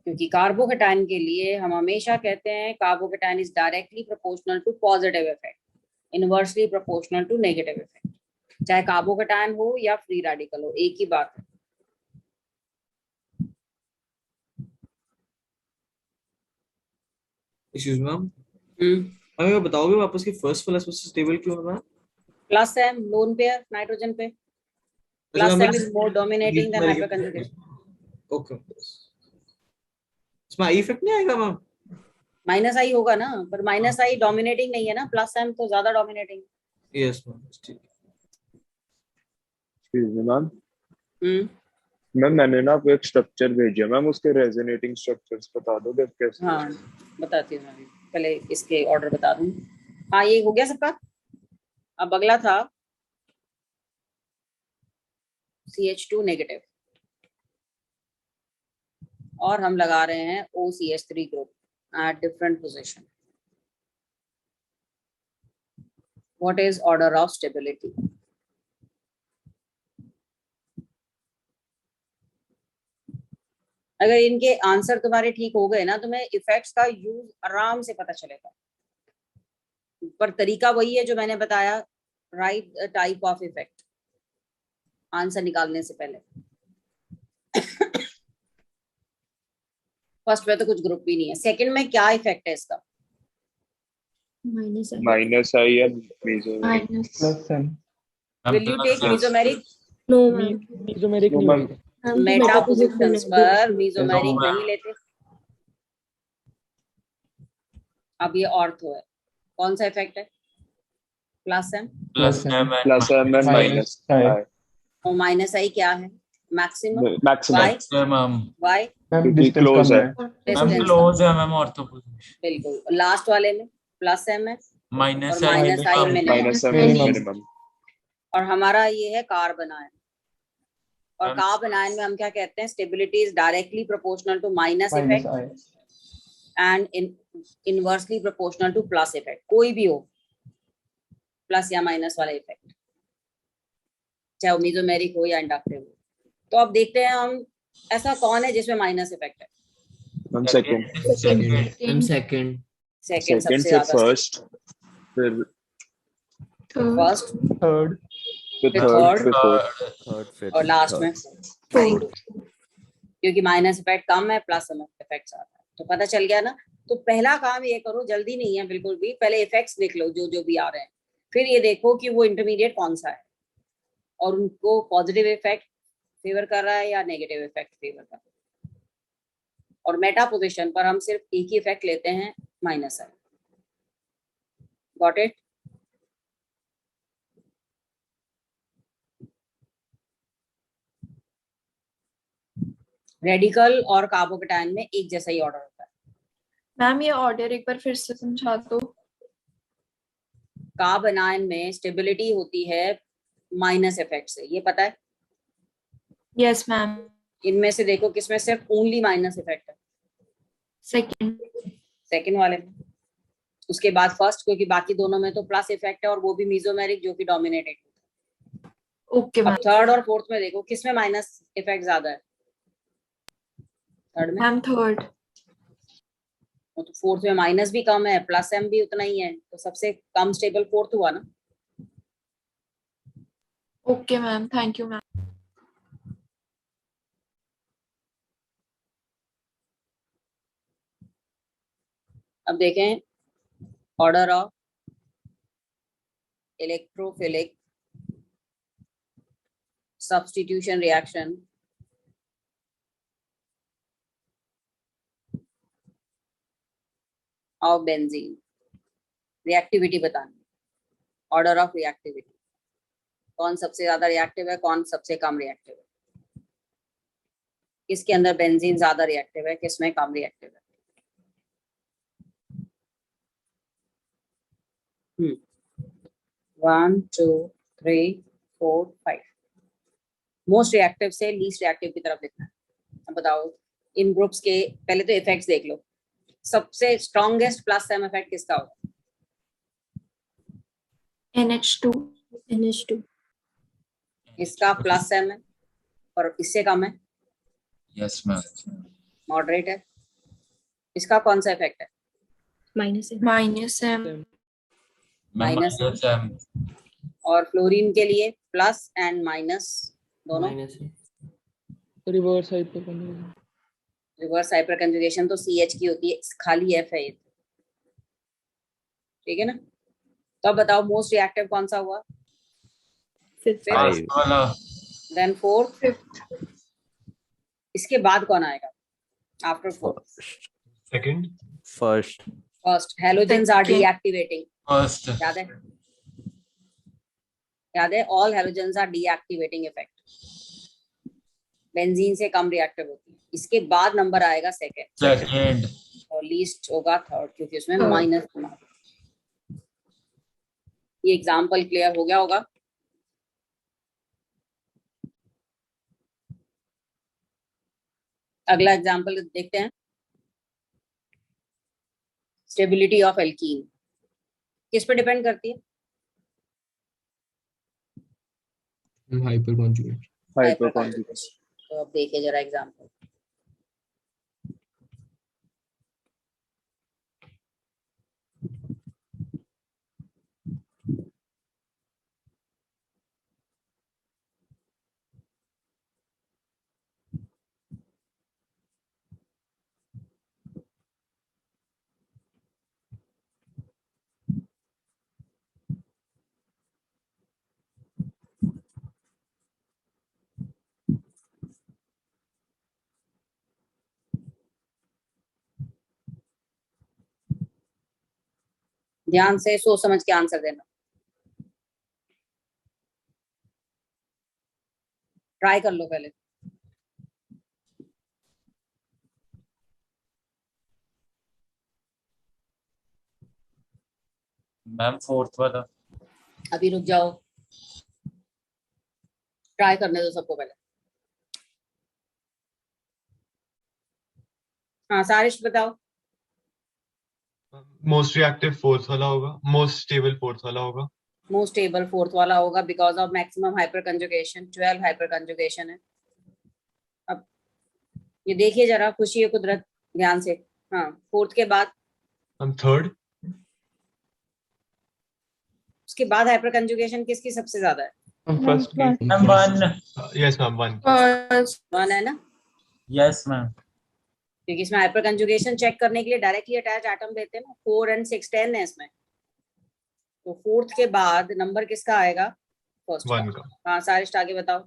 क्योंकि कार्बोकेटाइन के लिए हम हमेशा कहते हैं carbocation is directly proportional to positive effect, inversely proportional to negative effect. चाहे कार्बोकेटाइन हो या फ्री रेडिकल हो, एक ही बात है। एक्सक्यूज मैम, हमें बताओगे वापस कि फर्स्ट वाला सबसे स्टेबल क्यों है मैम? प्लस है लोन पेयर नाइट्रोजन पे, प्लस है is more dominating than hyperconjugation. Okay, इसमें आई इफेक्ट नहीं आएगा मैम? माइनस आई होगा ना, पर माइनस आई डोमिनेटिंग नहीं है ना, प्लस एम तो ज्यादा डोमिनेटिंग। यस मैम, ठीक है। मैम मैम मैंने ना आपको एक स्ट्रक्चर भेजा मैम, उसके रेजोनेटिंग स्ट्रक्चर्स बता दोगे कैसे? हाँ बताती हूँ मैं, पहले इसके ऑर्डर बता दूँ। हाँ ये हो गया सबका। अब अगला था CH2 नेगेटिव, और हम लगा रहे हैं OCH3 group at different position. What is order of stability? अगर इनके आंसर तुम्हारे ठीक हो गए ना, तो मैं इफेक्ट्स का यूज आराम से पता चलेगा, पर तरीका वही है जो मैंने बताया, right type of effect answer निकालने से पहले। फर्स्ट में तो कुछ ग्रुप भी नहीं है, सेकंड में क्या इफेक्ट है इसका? माइनस आई या mesomeric? Plus M. Will you take mesomeric? No mesomeric नहीं होता। मेटा पोजीशंस पर मेसोमेरिक नहीं लेते। अब ये ऑर्थो है, कौन सा इफेक्ट है? Plus M and minus I. और माइनस आई क्या है? मैक्सिमम मैक्सिमम वाई क्योंकि क्लोज है। क्लोज है मैम ऑर्थो पोजीशन। बिल्कुल। लास्ट वाले में प्लस एम है, माइनस आई मिनिमम। मिनिमम। और हमारा ये है कार्बन आयन, और कार्बन आयन में हम क्या कहते हैं? Stability is directly proportional to minus effect and inversely proportional to plus effect. कोई भी हो प्लस या माइनस वाला इफेक्ट, चाहे मेसोमेरिक हो या इंडक्टिव हो। तो अब देखते हैं हम ऐसा कौन है जिसमें माइनस इफेक्ट है। हम सेकंड सबसे फिर ज्यादा, फर्स्ट, फिर फर्स्ट, थर्ड, फिर फिर थर्ड, फिर थर्ड, फिर और लास्ट में फोर्थ, क्योंकि माइनस इफेक्ट कम है, प्लस इफेक्ट ज्यादा है। तो पता चल गया ना। तो पहला काम ये करो, जल्दी नहीं है बिल्कुल भी, पहले इफेक्ट्स देख लो जो जो भी आ रहे हैं, फिर ये देखो कि वो इंटरमीडिएट कौन सा है और उनको पॉजिटिव इफेक्ट फेवर कर रहा है या नेगेटिव इफेक्ट फेवर कर रहा है। और मेटा पोजीशन पर हम सिर्फ एक ही इफेक्ट लेते हैं, minus I. Got it? Radical और कार्बोकेटायन में एक जैसा ही ऑर्डर होता है। मैम ये ऑर्डर एक बार फिर से समझा दो। कार्बन आयन में स्टेबिलिटी होती है माइनस इफेक्ट से, ये पता है? Yes ma'am. इनमें से देखो किसमें सिर्फ ओनली माइनस इफेक्ट है? सेकंड वाले में। उसके बाद फर्स्ट, क्योंकि बाकी दोनों में तो प्लस इफेक्ट है और वो भी मेसोमेरिक जो कि डोमिनेटेड है। Okay ma'am. अब थर्ड और फोर्थ में देखो किसमें माइनस इफेक्ट ज्यादा है? थर्ड में। Ma'am third. तो फोर्थ में माइनस भी कम है, प्लस एम भी उतना ही है, तो सबसे कम स्टेबल फोर्थ हुआ ना। Okay ma'am, thank you ma'am. अब देखें order of electrophilic substitution reaction of benzene. Reactivity बतानी, ऑर्डर ऑफ रिएक्टिविटी, कौन सबसे ज्यादा रिएक्टिव है, कौन सबसे कम रिएक्टिव है, किसके अंदर बेंजीन ज्यादा रिएक्टिव है, किसमें कम रिएक्टिव है। 1 2 3 4 5 मोस्ट रिएक्टिव से लीस्ट रिएक्टिव की तरफ देखना है। अब बताओ इन ग्रुप्स के, पहले तो इफेक्ट्स देख लो। सबसे स्ट्रॉन्गेस्ट प्लस एम इफेक्ट किसका होगा? NH2। इसका प्लस एम है और इससे कम है। Yes ma'am. मॉडरेट है। इसका कौन सा इफेक्ट है? Minus M. Minus M. और फ्लोरीन के लिए प्लस एंड माइनस दोनों। Reverse hyperconjugation. Reverse hyperconjugation तो CH की होती है, खाली F है ये। ठीक है ना। तो अब बताओ मोस्ट रिएक्टिव कौन सा हुआ? फिफ्थ वाला। Then fourth. इसके बाद कौन आएगा after fourth? Second. First. Halogens are deactivating. First. याद है? याद है? All halogens are deactivating effect. Benzene से कम रिएक्टिव होती है। इसके बाद नंबर आएगा सेकेंड और लीस्ट होगा थर्ड, क्योंकि उसमें माइनस होना। ये एग्जाम्पल क्लियर हो गया होगा। अगला एग्जाम्पल देखते हैं। स्टेबिलिटी ऑफ एल्कीन किस पे डिपेंड करती है? Hyper conjugate. तो अब देखिए जरा एग्जाम्पल। ध्यान से सोच समझ के आंसर देना। ट्राई कर लो पहले। मैम फोर्थ वाला। अभी रुक जाओ, ट्राई करने दो सबको पहले। हाँ सारिश बताओ। मोस्ट रिएक्टिव फोर्थ वाला होगा, मोस्ट स्टेबल फोर्थ वाला होगा। मोस्ट स्टेबल फोर्थ वाला होगा because of maximum hyper conjugation. 12 hyper conjugation है। अब ये देखिए जरा, खुशी है कुदरत, ध्यान से। हाँ फोर्थ के बाद हम थर्ड। उसके बाद हाइपर कंजुगेशन किसकी सबसे ज्यादा है? First ma'am one. Yes ma'am one. One है ना? Yes ma'am. क्योंकि इसमें हाइपर कंजुगेशन चेक करने के लिए डायरेक्टली अटैच एटम देते हैं ना। 4 और 6 10 है इसमें। तो फोर्थ के बाद नंबर किसका आएगा? फर्स्ट वन का। का। हाँ सारिश आगे बताओ।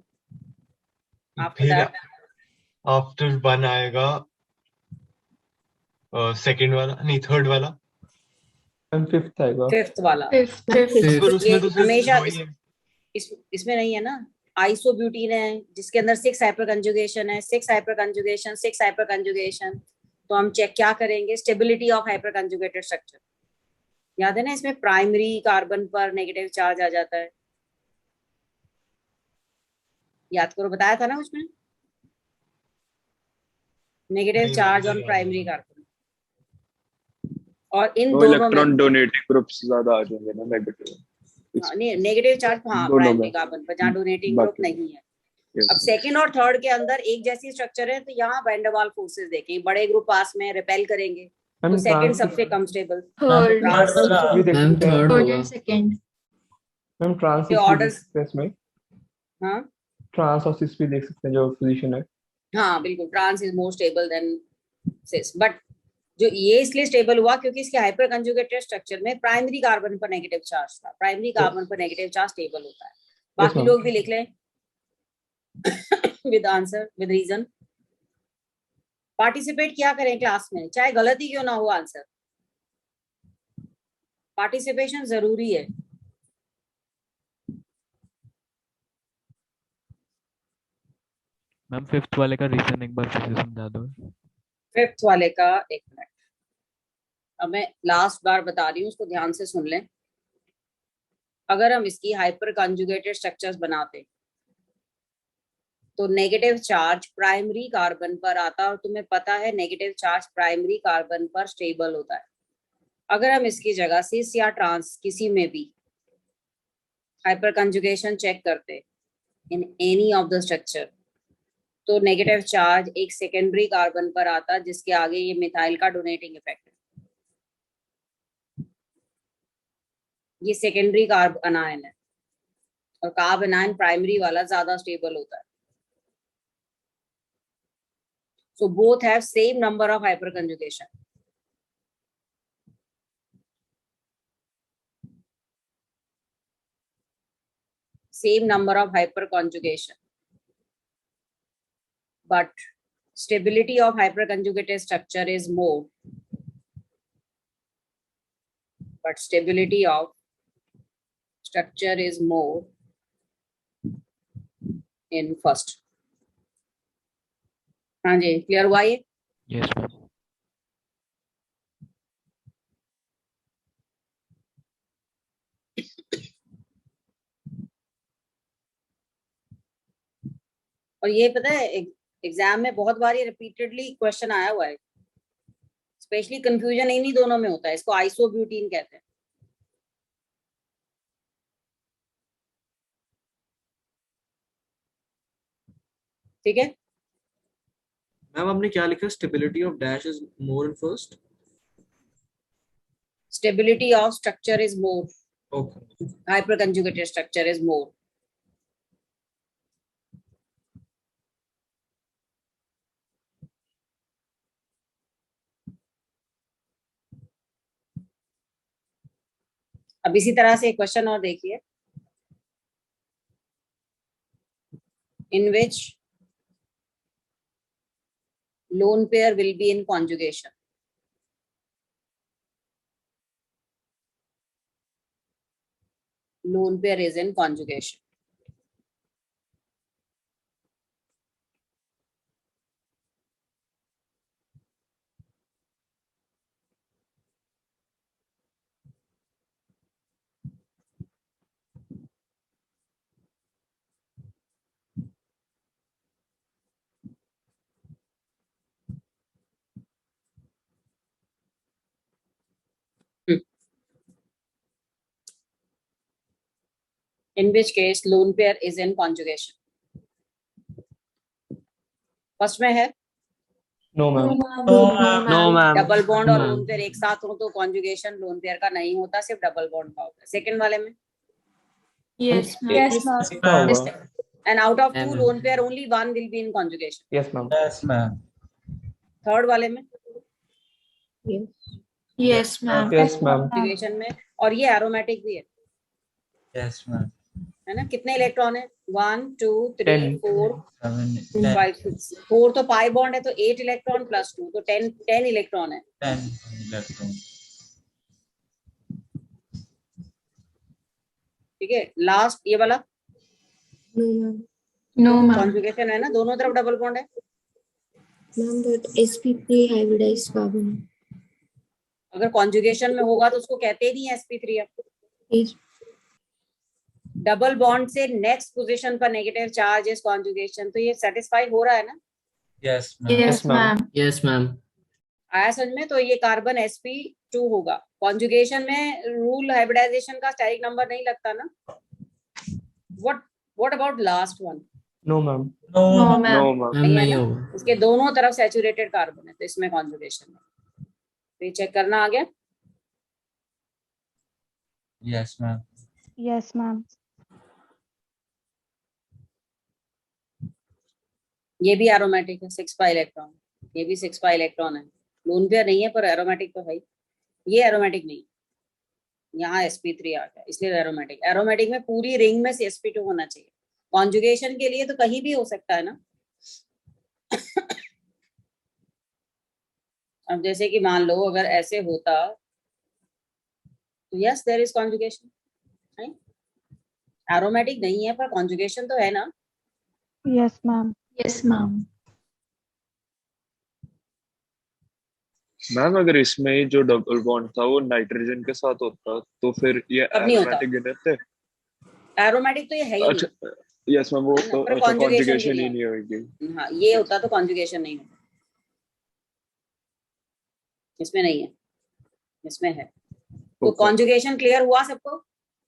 फिर आफ्टर वन आएगा सेकंड वाला, नहीं थर्ड वाला। फिफ्थ आएगा। फिफ्थ वाला। पर उसमें तो सिर्फ हमेशा दो ही है। इसमें नहीं है ना। आइसोब्यूटीन है जिसके अंदर 6 हाइपर कंजुगेशन है। 6 हाइपर कंजुगेशन, 6 हाइपर कंजुगेशन। तो हम चेक क्या करेंगे? Stability of hyper conjugated structure. याद है ना, इसमें प्राइमरी कार्बन पर नेगेटिव चार्ज आ जाता है। याद करो, बताया था ना उसमें, negative charge on primary carbon. और इन तो दोनों इलेक्ट्रॉन में डोनेटिंग ग्रुप्स ज्यादा आ जाएंगे ना नेगेटिव। नेगेटिव चार्ज हाँ दोनों प्राइमरी में। कार्बन पर, जहाँ डोनेटिंग ग्रुप बाकी नहीं है। अब सेकंड और थर्ड के अंदर एक जैसी स्ट्रक्चर है, तो यहाँ वैन डर वाल्स फोर्सेस देखें, बड़े ग्रुप पास में रिपेल करेंगे। तो सेकंड सबसे कम स्टेबल। मैम थर्ड होगा। सेकंड। मैम ट्रांस ये orders- में हाँ ट्रांस और सिस भी देख सकते हैं जो पोजीशन है। हाँ बिल्कुल, trans is more stable than cis. But जो ये इसलिए स्टेबल हुआ क्योंकि इसके हाइपर कंजुगेटेड स्ट्रक्चर में प्राइमरी कार्बन पर नेगेटिव चार्ज था। प्राइमरी कार्बन पर नेगेटिव चार्ज स्टेबल होता है। बाकी लोग भी लिख लें with answer with reason. Participate क्या करें क्लास में, चाहे गलत ही क्यों ना हो आंसर। पार्टिसिपेशन जरूरी है। मैम फिफ्थ वाले का रीजन एक बार फिर से समझा दो। फिफ्थ वाले का एक मिनट, अब मैं लास्ट बार बता रही हूँ, उसको ध्यान से सुन लें। अगर हम इसकी हाइपर कंजुगेटेड स्ट्रक्चर्स बनाते तो नेगेटिव चार्ज प्राइमरी कार्बन पर आता, और तुम्हें पता है नेगेटिव चार्ज प्राइमरी कार्बन पर स्टेबल होता है। अगर हम इसकी जगह सिस या ट्रांस किसी में भी हाइपर कंजुगेशन चेक करते in any of the structure, तो नेगेटिव चार्ज एक सेकेंडरी कार्बन पर आता, जिसके आगे ये मिथाइल का डोनेटिंग इफेक्ट है। ये सेकेंडरी कार्ब अनायन है और कार्ब अनायन प्राइमरी वाला ज्यादा स्टेबल होता है। So both have same number of hyperconjugation. Same number of hyperconjugation. But stability of hyperconjugated structure is more. But stability of structure is more in first. हाँ जी, क्लियर हुआ ये? Yes ma'am. और ये पता है एग्जाम में बहुत बार ये रिपीटेडली क्वेश्चन आया हुआ है, स्पेशली कंफ्यूजन इन्हीं दोनों में होता है, इसको आइसोब्यूटीन कहते हैं। ठीक है, मैम आपने क्या लिखा? Stability of dash is more in first. Stability of structure is more, okay. Hyper conjugated structure is more. अब इसी तरह से एक क्वेश्चन और देखिए, इन विच lone pair will be in conjugation. Lone pair is in conjugation. In which case lone pair is in conjugation. First में है no ma'am. No ma'am. Double bond और लोन पेयर एक साथ हो तो कॉन्जुगेशन लोन पेयर का नहीं होता, सिर्फ डबल बॉन्ड का होता है। सेकंड वाले में yes ma'am. And out of two lone pair only one will be in conjugation. Yes ma'am. Yes ma'am. Third वाले में yes ma'am. Yes ma'am. Conjugation में, और ये एरोमेटिक भी है, यस मैम। है ना? कितने इलेक्ट्रॉन है? 1 2 3 4 7 5 6 4 तो पाई बॉन्ड है तो 8 इलेक्ट्रॉन प्लस 2 तो 10 इलेक्ट्रॉन है। 10 इलेक्ट्रॉन। ठीक है, लास्ट ये वाला नो मैम। कॉन्जुगेशन है ना, दोनों तरफ डबल बॉन्ड है। Ma'am but sp3 hybridised carbon. अगर कॉन्जुगेशन में होगा तो उसको कहते ही नहीं है sp3 अब। डबल बॉन्ड से नेक्स्ट पोजीशन पर नेगेटिव चार्ज इज कॉन्जुगेशन, तो ये सेटिस्फाई हो रहा है ना? Yes ma'am. Yes ma'am. Yes ma'am. आया समझ में? तो ये कार्बन sp2 होगा। कॉन्जुगेशन में रूल हाइब्रिडाइजेशन का स्टेरिक नंबर नहीं लगता ना। What about last one? No ma'am. No ma'am. नहीं होगा। इसके दोनों तरफ सैचुरेटेड कार्बन है तो इसमें कॉन्जुगेशन है। तो ये चेक करना आ गया। Yes ma'am. Yes ma'am. ये भी एरोमेटिक है, 6 पाई इलेक्ट्रॉन, ये भी 6 पाई इलेक्ट्रॉन है। लोन पेयर नहीं है पर एरोमेटिक तो है। ये एरोमेटिक नहीं, यहाँ sp3 आ गया इसलिए एरोमेटिक। एरोमेटिक में पूरी रिंग में से sp2 होना चाहिए। कॉन्जुगेशन के लिए तो कहीं भी हो सकता है ना। अब जैसे कि मान लो अगर ऐसे होता तो yes there is conjugation. Aromatic नहीं है पर कॉन्जुगेशन तो है ना। Yes ma'am. Yes ma'am. Ma'am अगर इसमें जो डबल बॉन्ड था वो नाइट्रोजन के साथ होता तो फिर ये अब नहीं होता। एरोमेटिक गिनते। एरोमेटिक तो ये है ही अच्छा यस मैम, वो तो पर अच्छा conjugation कॉन्जुगेशन के ही लिए। नहीं होगी। नहीं। हाँ ये होता तो कॉन्जुगेशन नहीं होता, इसमें नहीं है, इसमें है। तो Okay. कॉन्जुगेशन क्लियर हुआ सबको?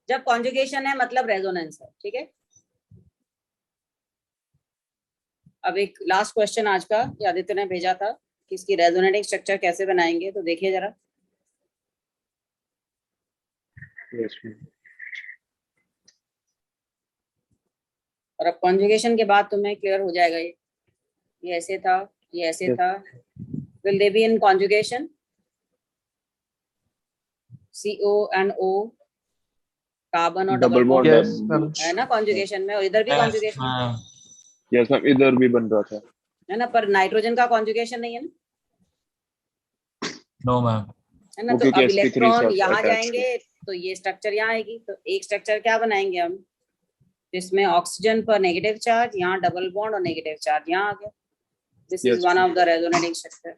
जब कॉन्जुगेशन है मतलब रेजोनेंस है। ठीक है, अब एक लास्ट क्वेश्चन आज का आदित्य ने भेजा था कि इसकी रेजोनेटिंग स्ट्रक्चर कैसे बनाएंगे, तो देखिए जरा। Yes, ma'am. और अब कॉन्जुगेशन के बाद तुम्हें क्लियर हो जाएगा ये ऐसे था, ये ऐसे Yes. था। Will they B in conjugation? CO and O carbon और डबल बॉन्ड Yes, ma'am. है ना कॉन्जुगेशन में, और इधर भी कॉन्जुगेशन यस मैम, इधर भी बन रहा था। है ना, पर नाइट्रोजन का कॉन्जुगेशन नहीं है ना। No ma'am. है ना, वो तो क्योंकि अब sp3 इलेक्ट्रॉन से यहाँ attached जाएंगे तो ये स्ट्रक्चर यहाँ आएगी। तो एक स्ट्रक्चर क्या बनाएंगे हम, जिसमें ऑक्सीजन पर नेगेटिव चार्ज, यहाँ डबल बॉन्ड और नेगेटिव चार्ज यहाँ आ गया। This is one of the resonating structure.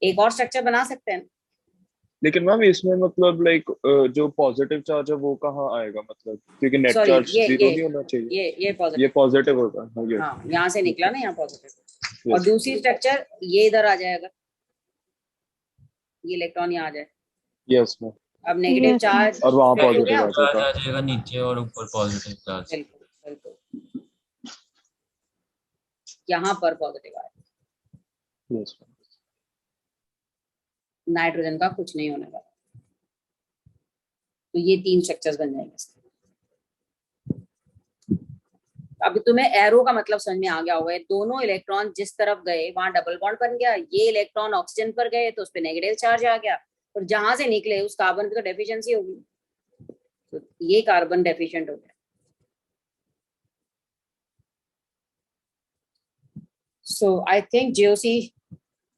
एक और स्ट्रक्चर बना सकते हैं। लेकिन मैम इसमें मतलब लाइक जो पॉजिटिव चार्ज है वो कहाँ आएगा, मतलब क्योंकि नेट Sorry, चार्ज ये 0 नहीं होना चाहिए। ये पॉजिटिव, ये पॉजिटिव होगा। हाँ यहाँ से निकला ना, यहाँ पॉजिटिव। और दूसरी स्ट्रक्चर ये इधर आ जाएगा, ये इलेक्ट्रॉन यहाँ आ जाए। Yes ma'am. अब नेगेटिव चार्ज और वहाँ स्प्रेड हो पॉजिटिव गया, आ जाएगा। आ जाएगा नीचे और ऊपर पॉजिटिव चार्ज। बिल्कुल बिल्कुल, यहाँ पर पॉजिटिव आएगा। Yes ma'am. नाइट्रोजन का कुछ नहीं होने वाला। तो ये 3 स्ट्रक्चर्स बन जाएंगे इसके। अभी तुम्हें एरो का मतलब समझ में आ गया होगा। दोनों इलेक्ट्रॉन जिस तरफ गए वहां डबल बॉन्ड बन गया, ये इलेक्ट्रॉन ऑक्सीजन पर गए तो उस पर नेगेटिव चार्ज आ गया, और जहां से निकले उस कार्बन की तो डेफिशिएंसी होगी, तो ये कार्बन डेफिशिएंट हो गया। सो आई थिंक जीओसी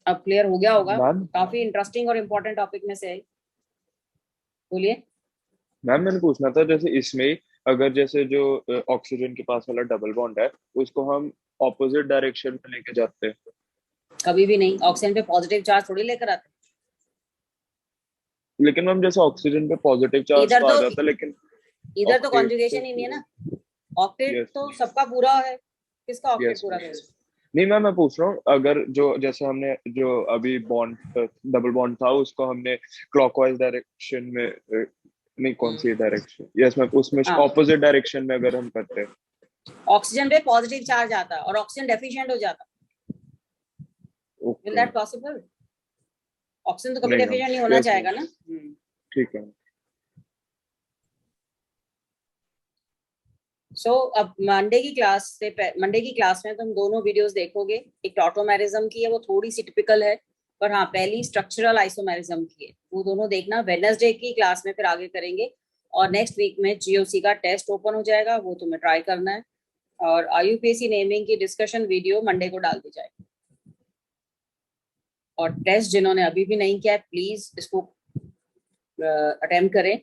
अब क्लियर हो गया होगा। काफी इंटरेस्टिंग और इम्पोर्टेंट टॉपिक में से है। बोलिए मैम। मैंने पूछना था जैसे इसमें अगर जैसे जो ऑक्सीजन के पास वाला डबल बॉन्ड है उसको हम ऑपोजिट डायरेक्शन में लेके जाते हैं। कभी भी नहीं, ऑक्सीजन पे पॉजिटिव चार्ज थोड़ी लेकर आते। लेकिन मैम जैसे ऑक्सीजन पे पॉजिटिव चार्ज इधर तो आ तो जाता है, लेकिन इधर तो कॉन्जुगेशन ही नहीं है ना। ऑक्टेट तो सबका पूरा है, किसका ऑक्टेट पूरा है? नहीं मैम, मैं पूछ रहा हूँ अगर जो जैसे हमने जो अभी बॉन्ड डबल बॉन्ड था उसको हमने क्लॉकवाइज डायरेक्शन में नहीं, कौन सी डायरेक्शन, यस मैम, उसमें ऑपोजिट डायरेक्शन में अगर हम करते हैं, ऑक्सीजन पे पॉजिटिव चार्ज आता और ऑक्सीजन डेफिशिएंट हो जाता, विल दैट पॉसिबल? ऑक्सीजन तो कभी डेफिशिएंट नहीं होना चाहेगा ना। ठीक है। सो अब मंडे की क्लास में तुम दोनों वीडियोस देखोगे। एक टॉटोमेरिज्म की है, वो थोड़ी सी टिपिकल है, पर हाँ पहली स्ट्रक्चरल आइसोमेरिज्म की है, वो दोनों देखना। वेडनेसडे की क्लास में फिर आगे करेंगे, और नेक्स्ट वीक में जीओसी का टेस्ट ओपन हो जाएगा, वो तुम्हें ट्राई करना है। और आईयूपीएसी नेमिंग की डिस्कशन वीडियो मंडे को डाल दी जाएगी। और टेस्ट जिन्होंने अभी भी नहीं किया है प्लीज इसको अटेम्प्ट करें।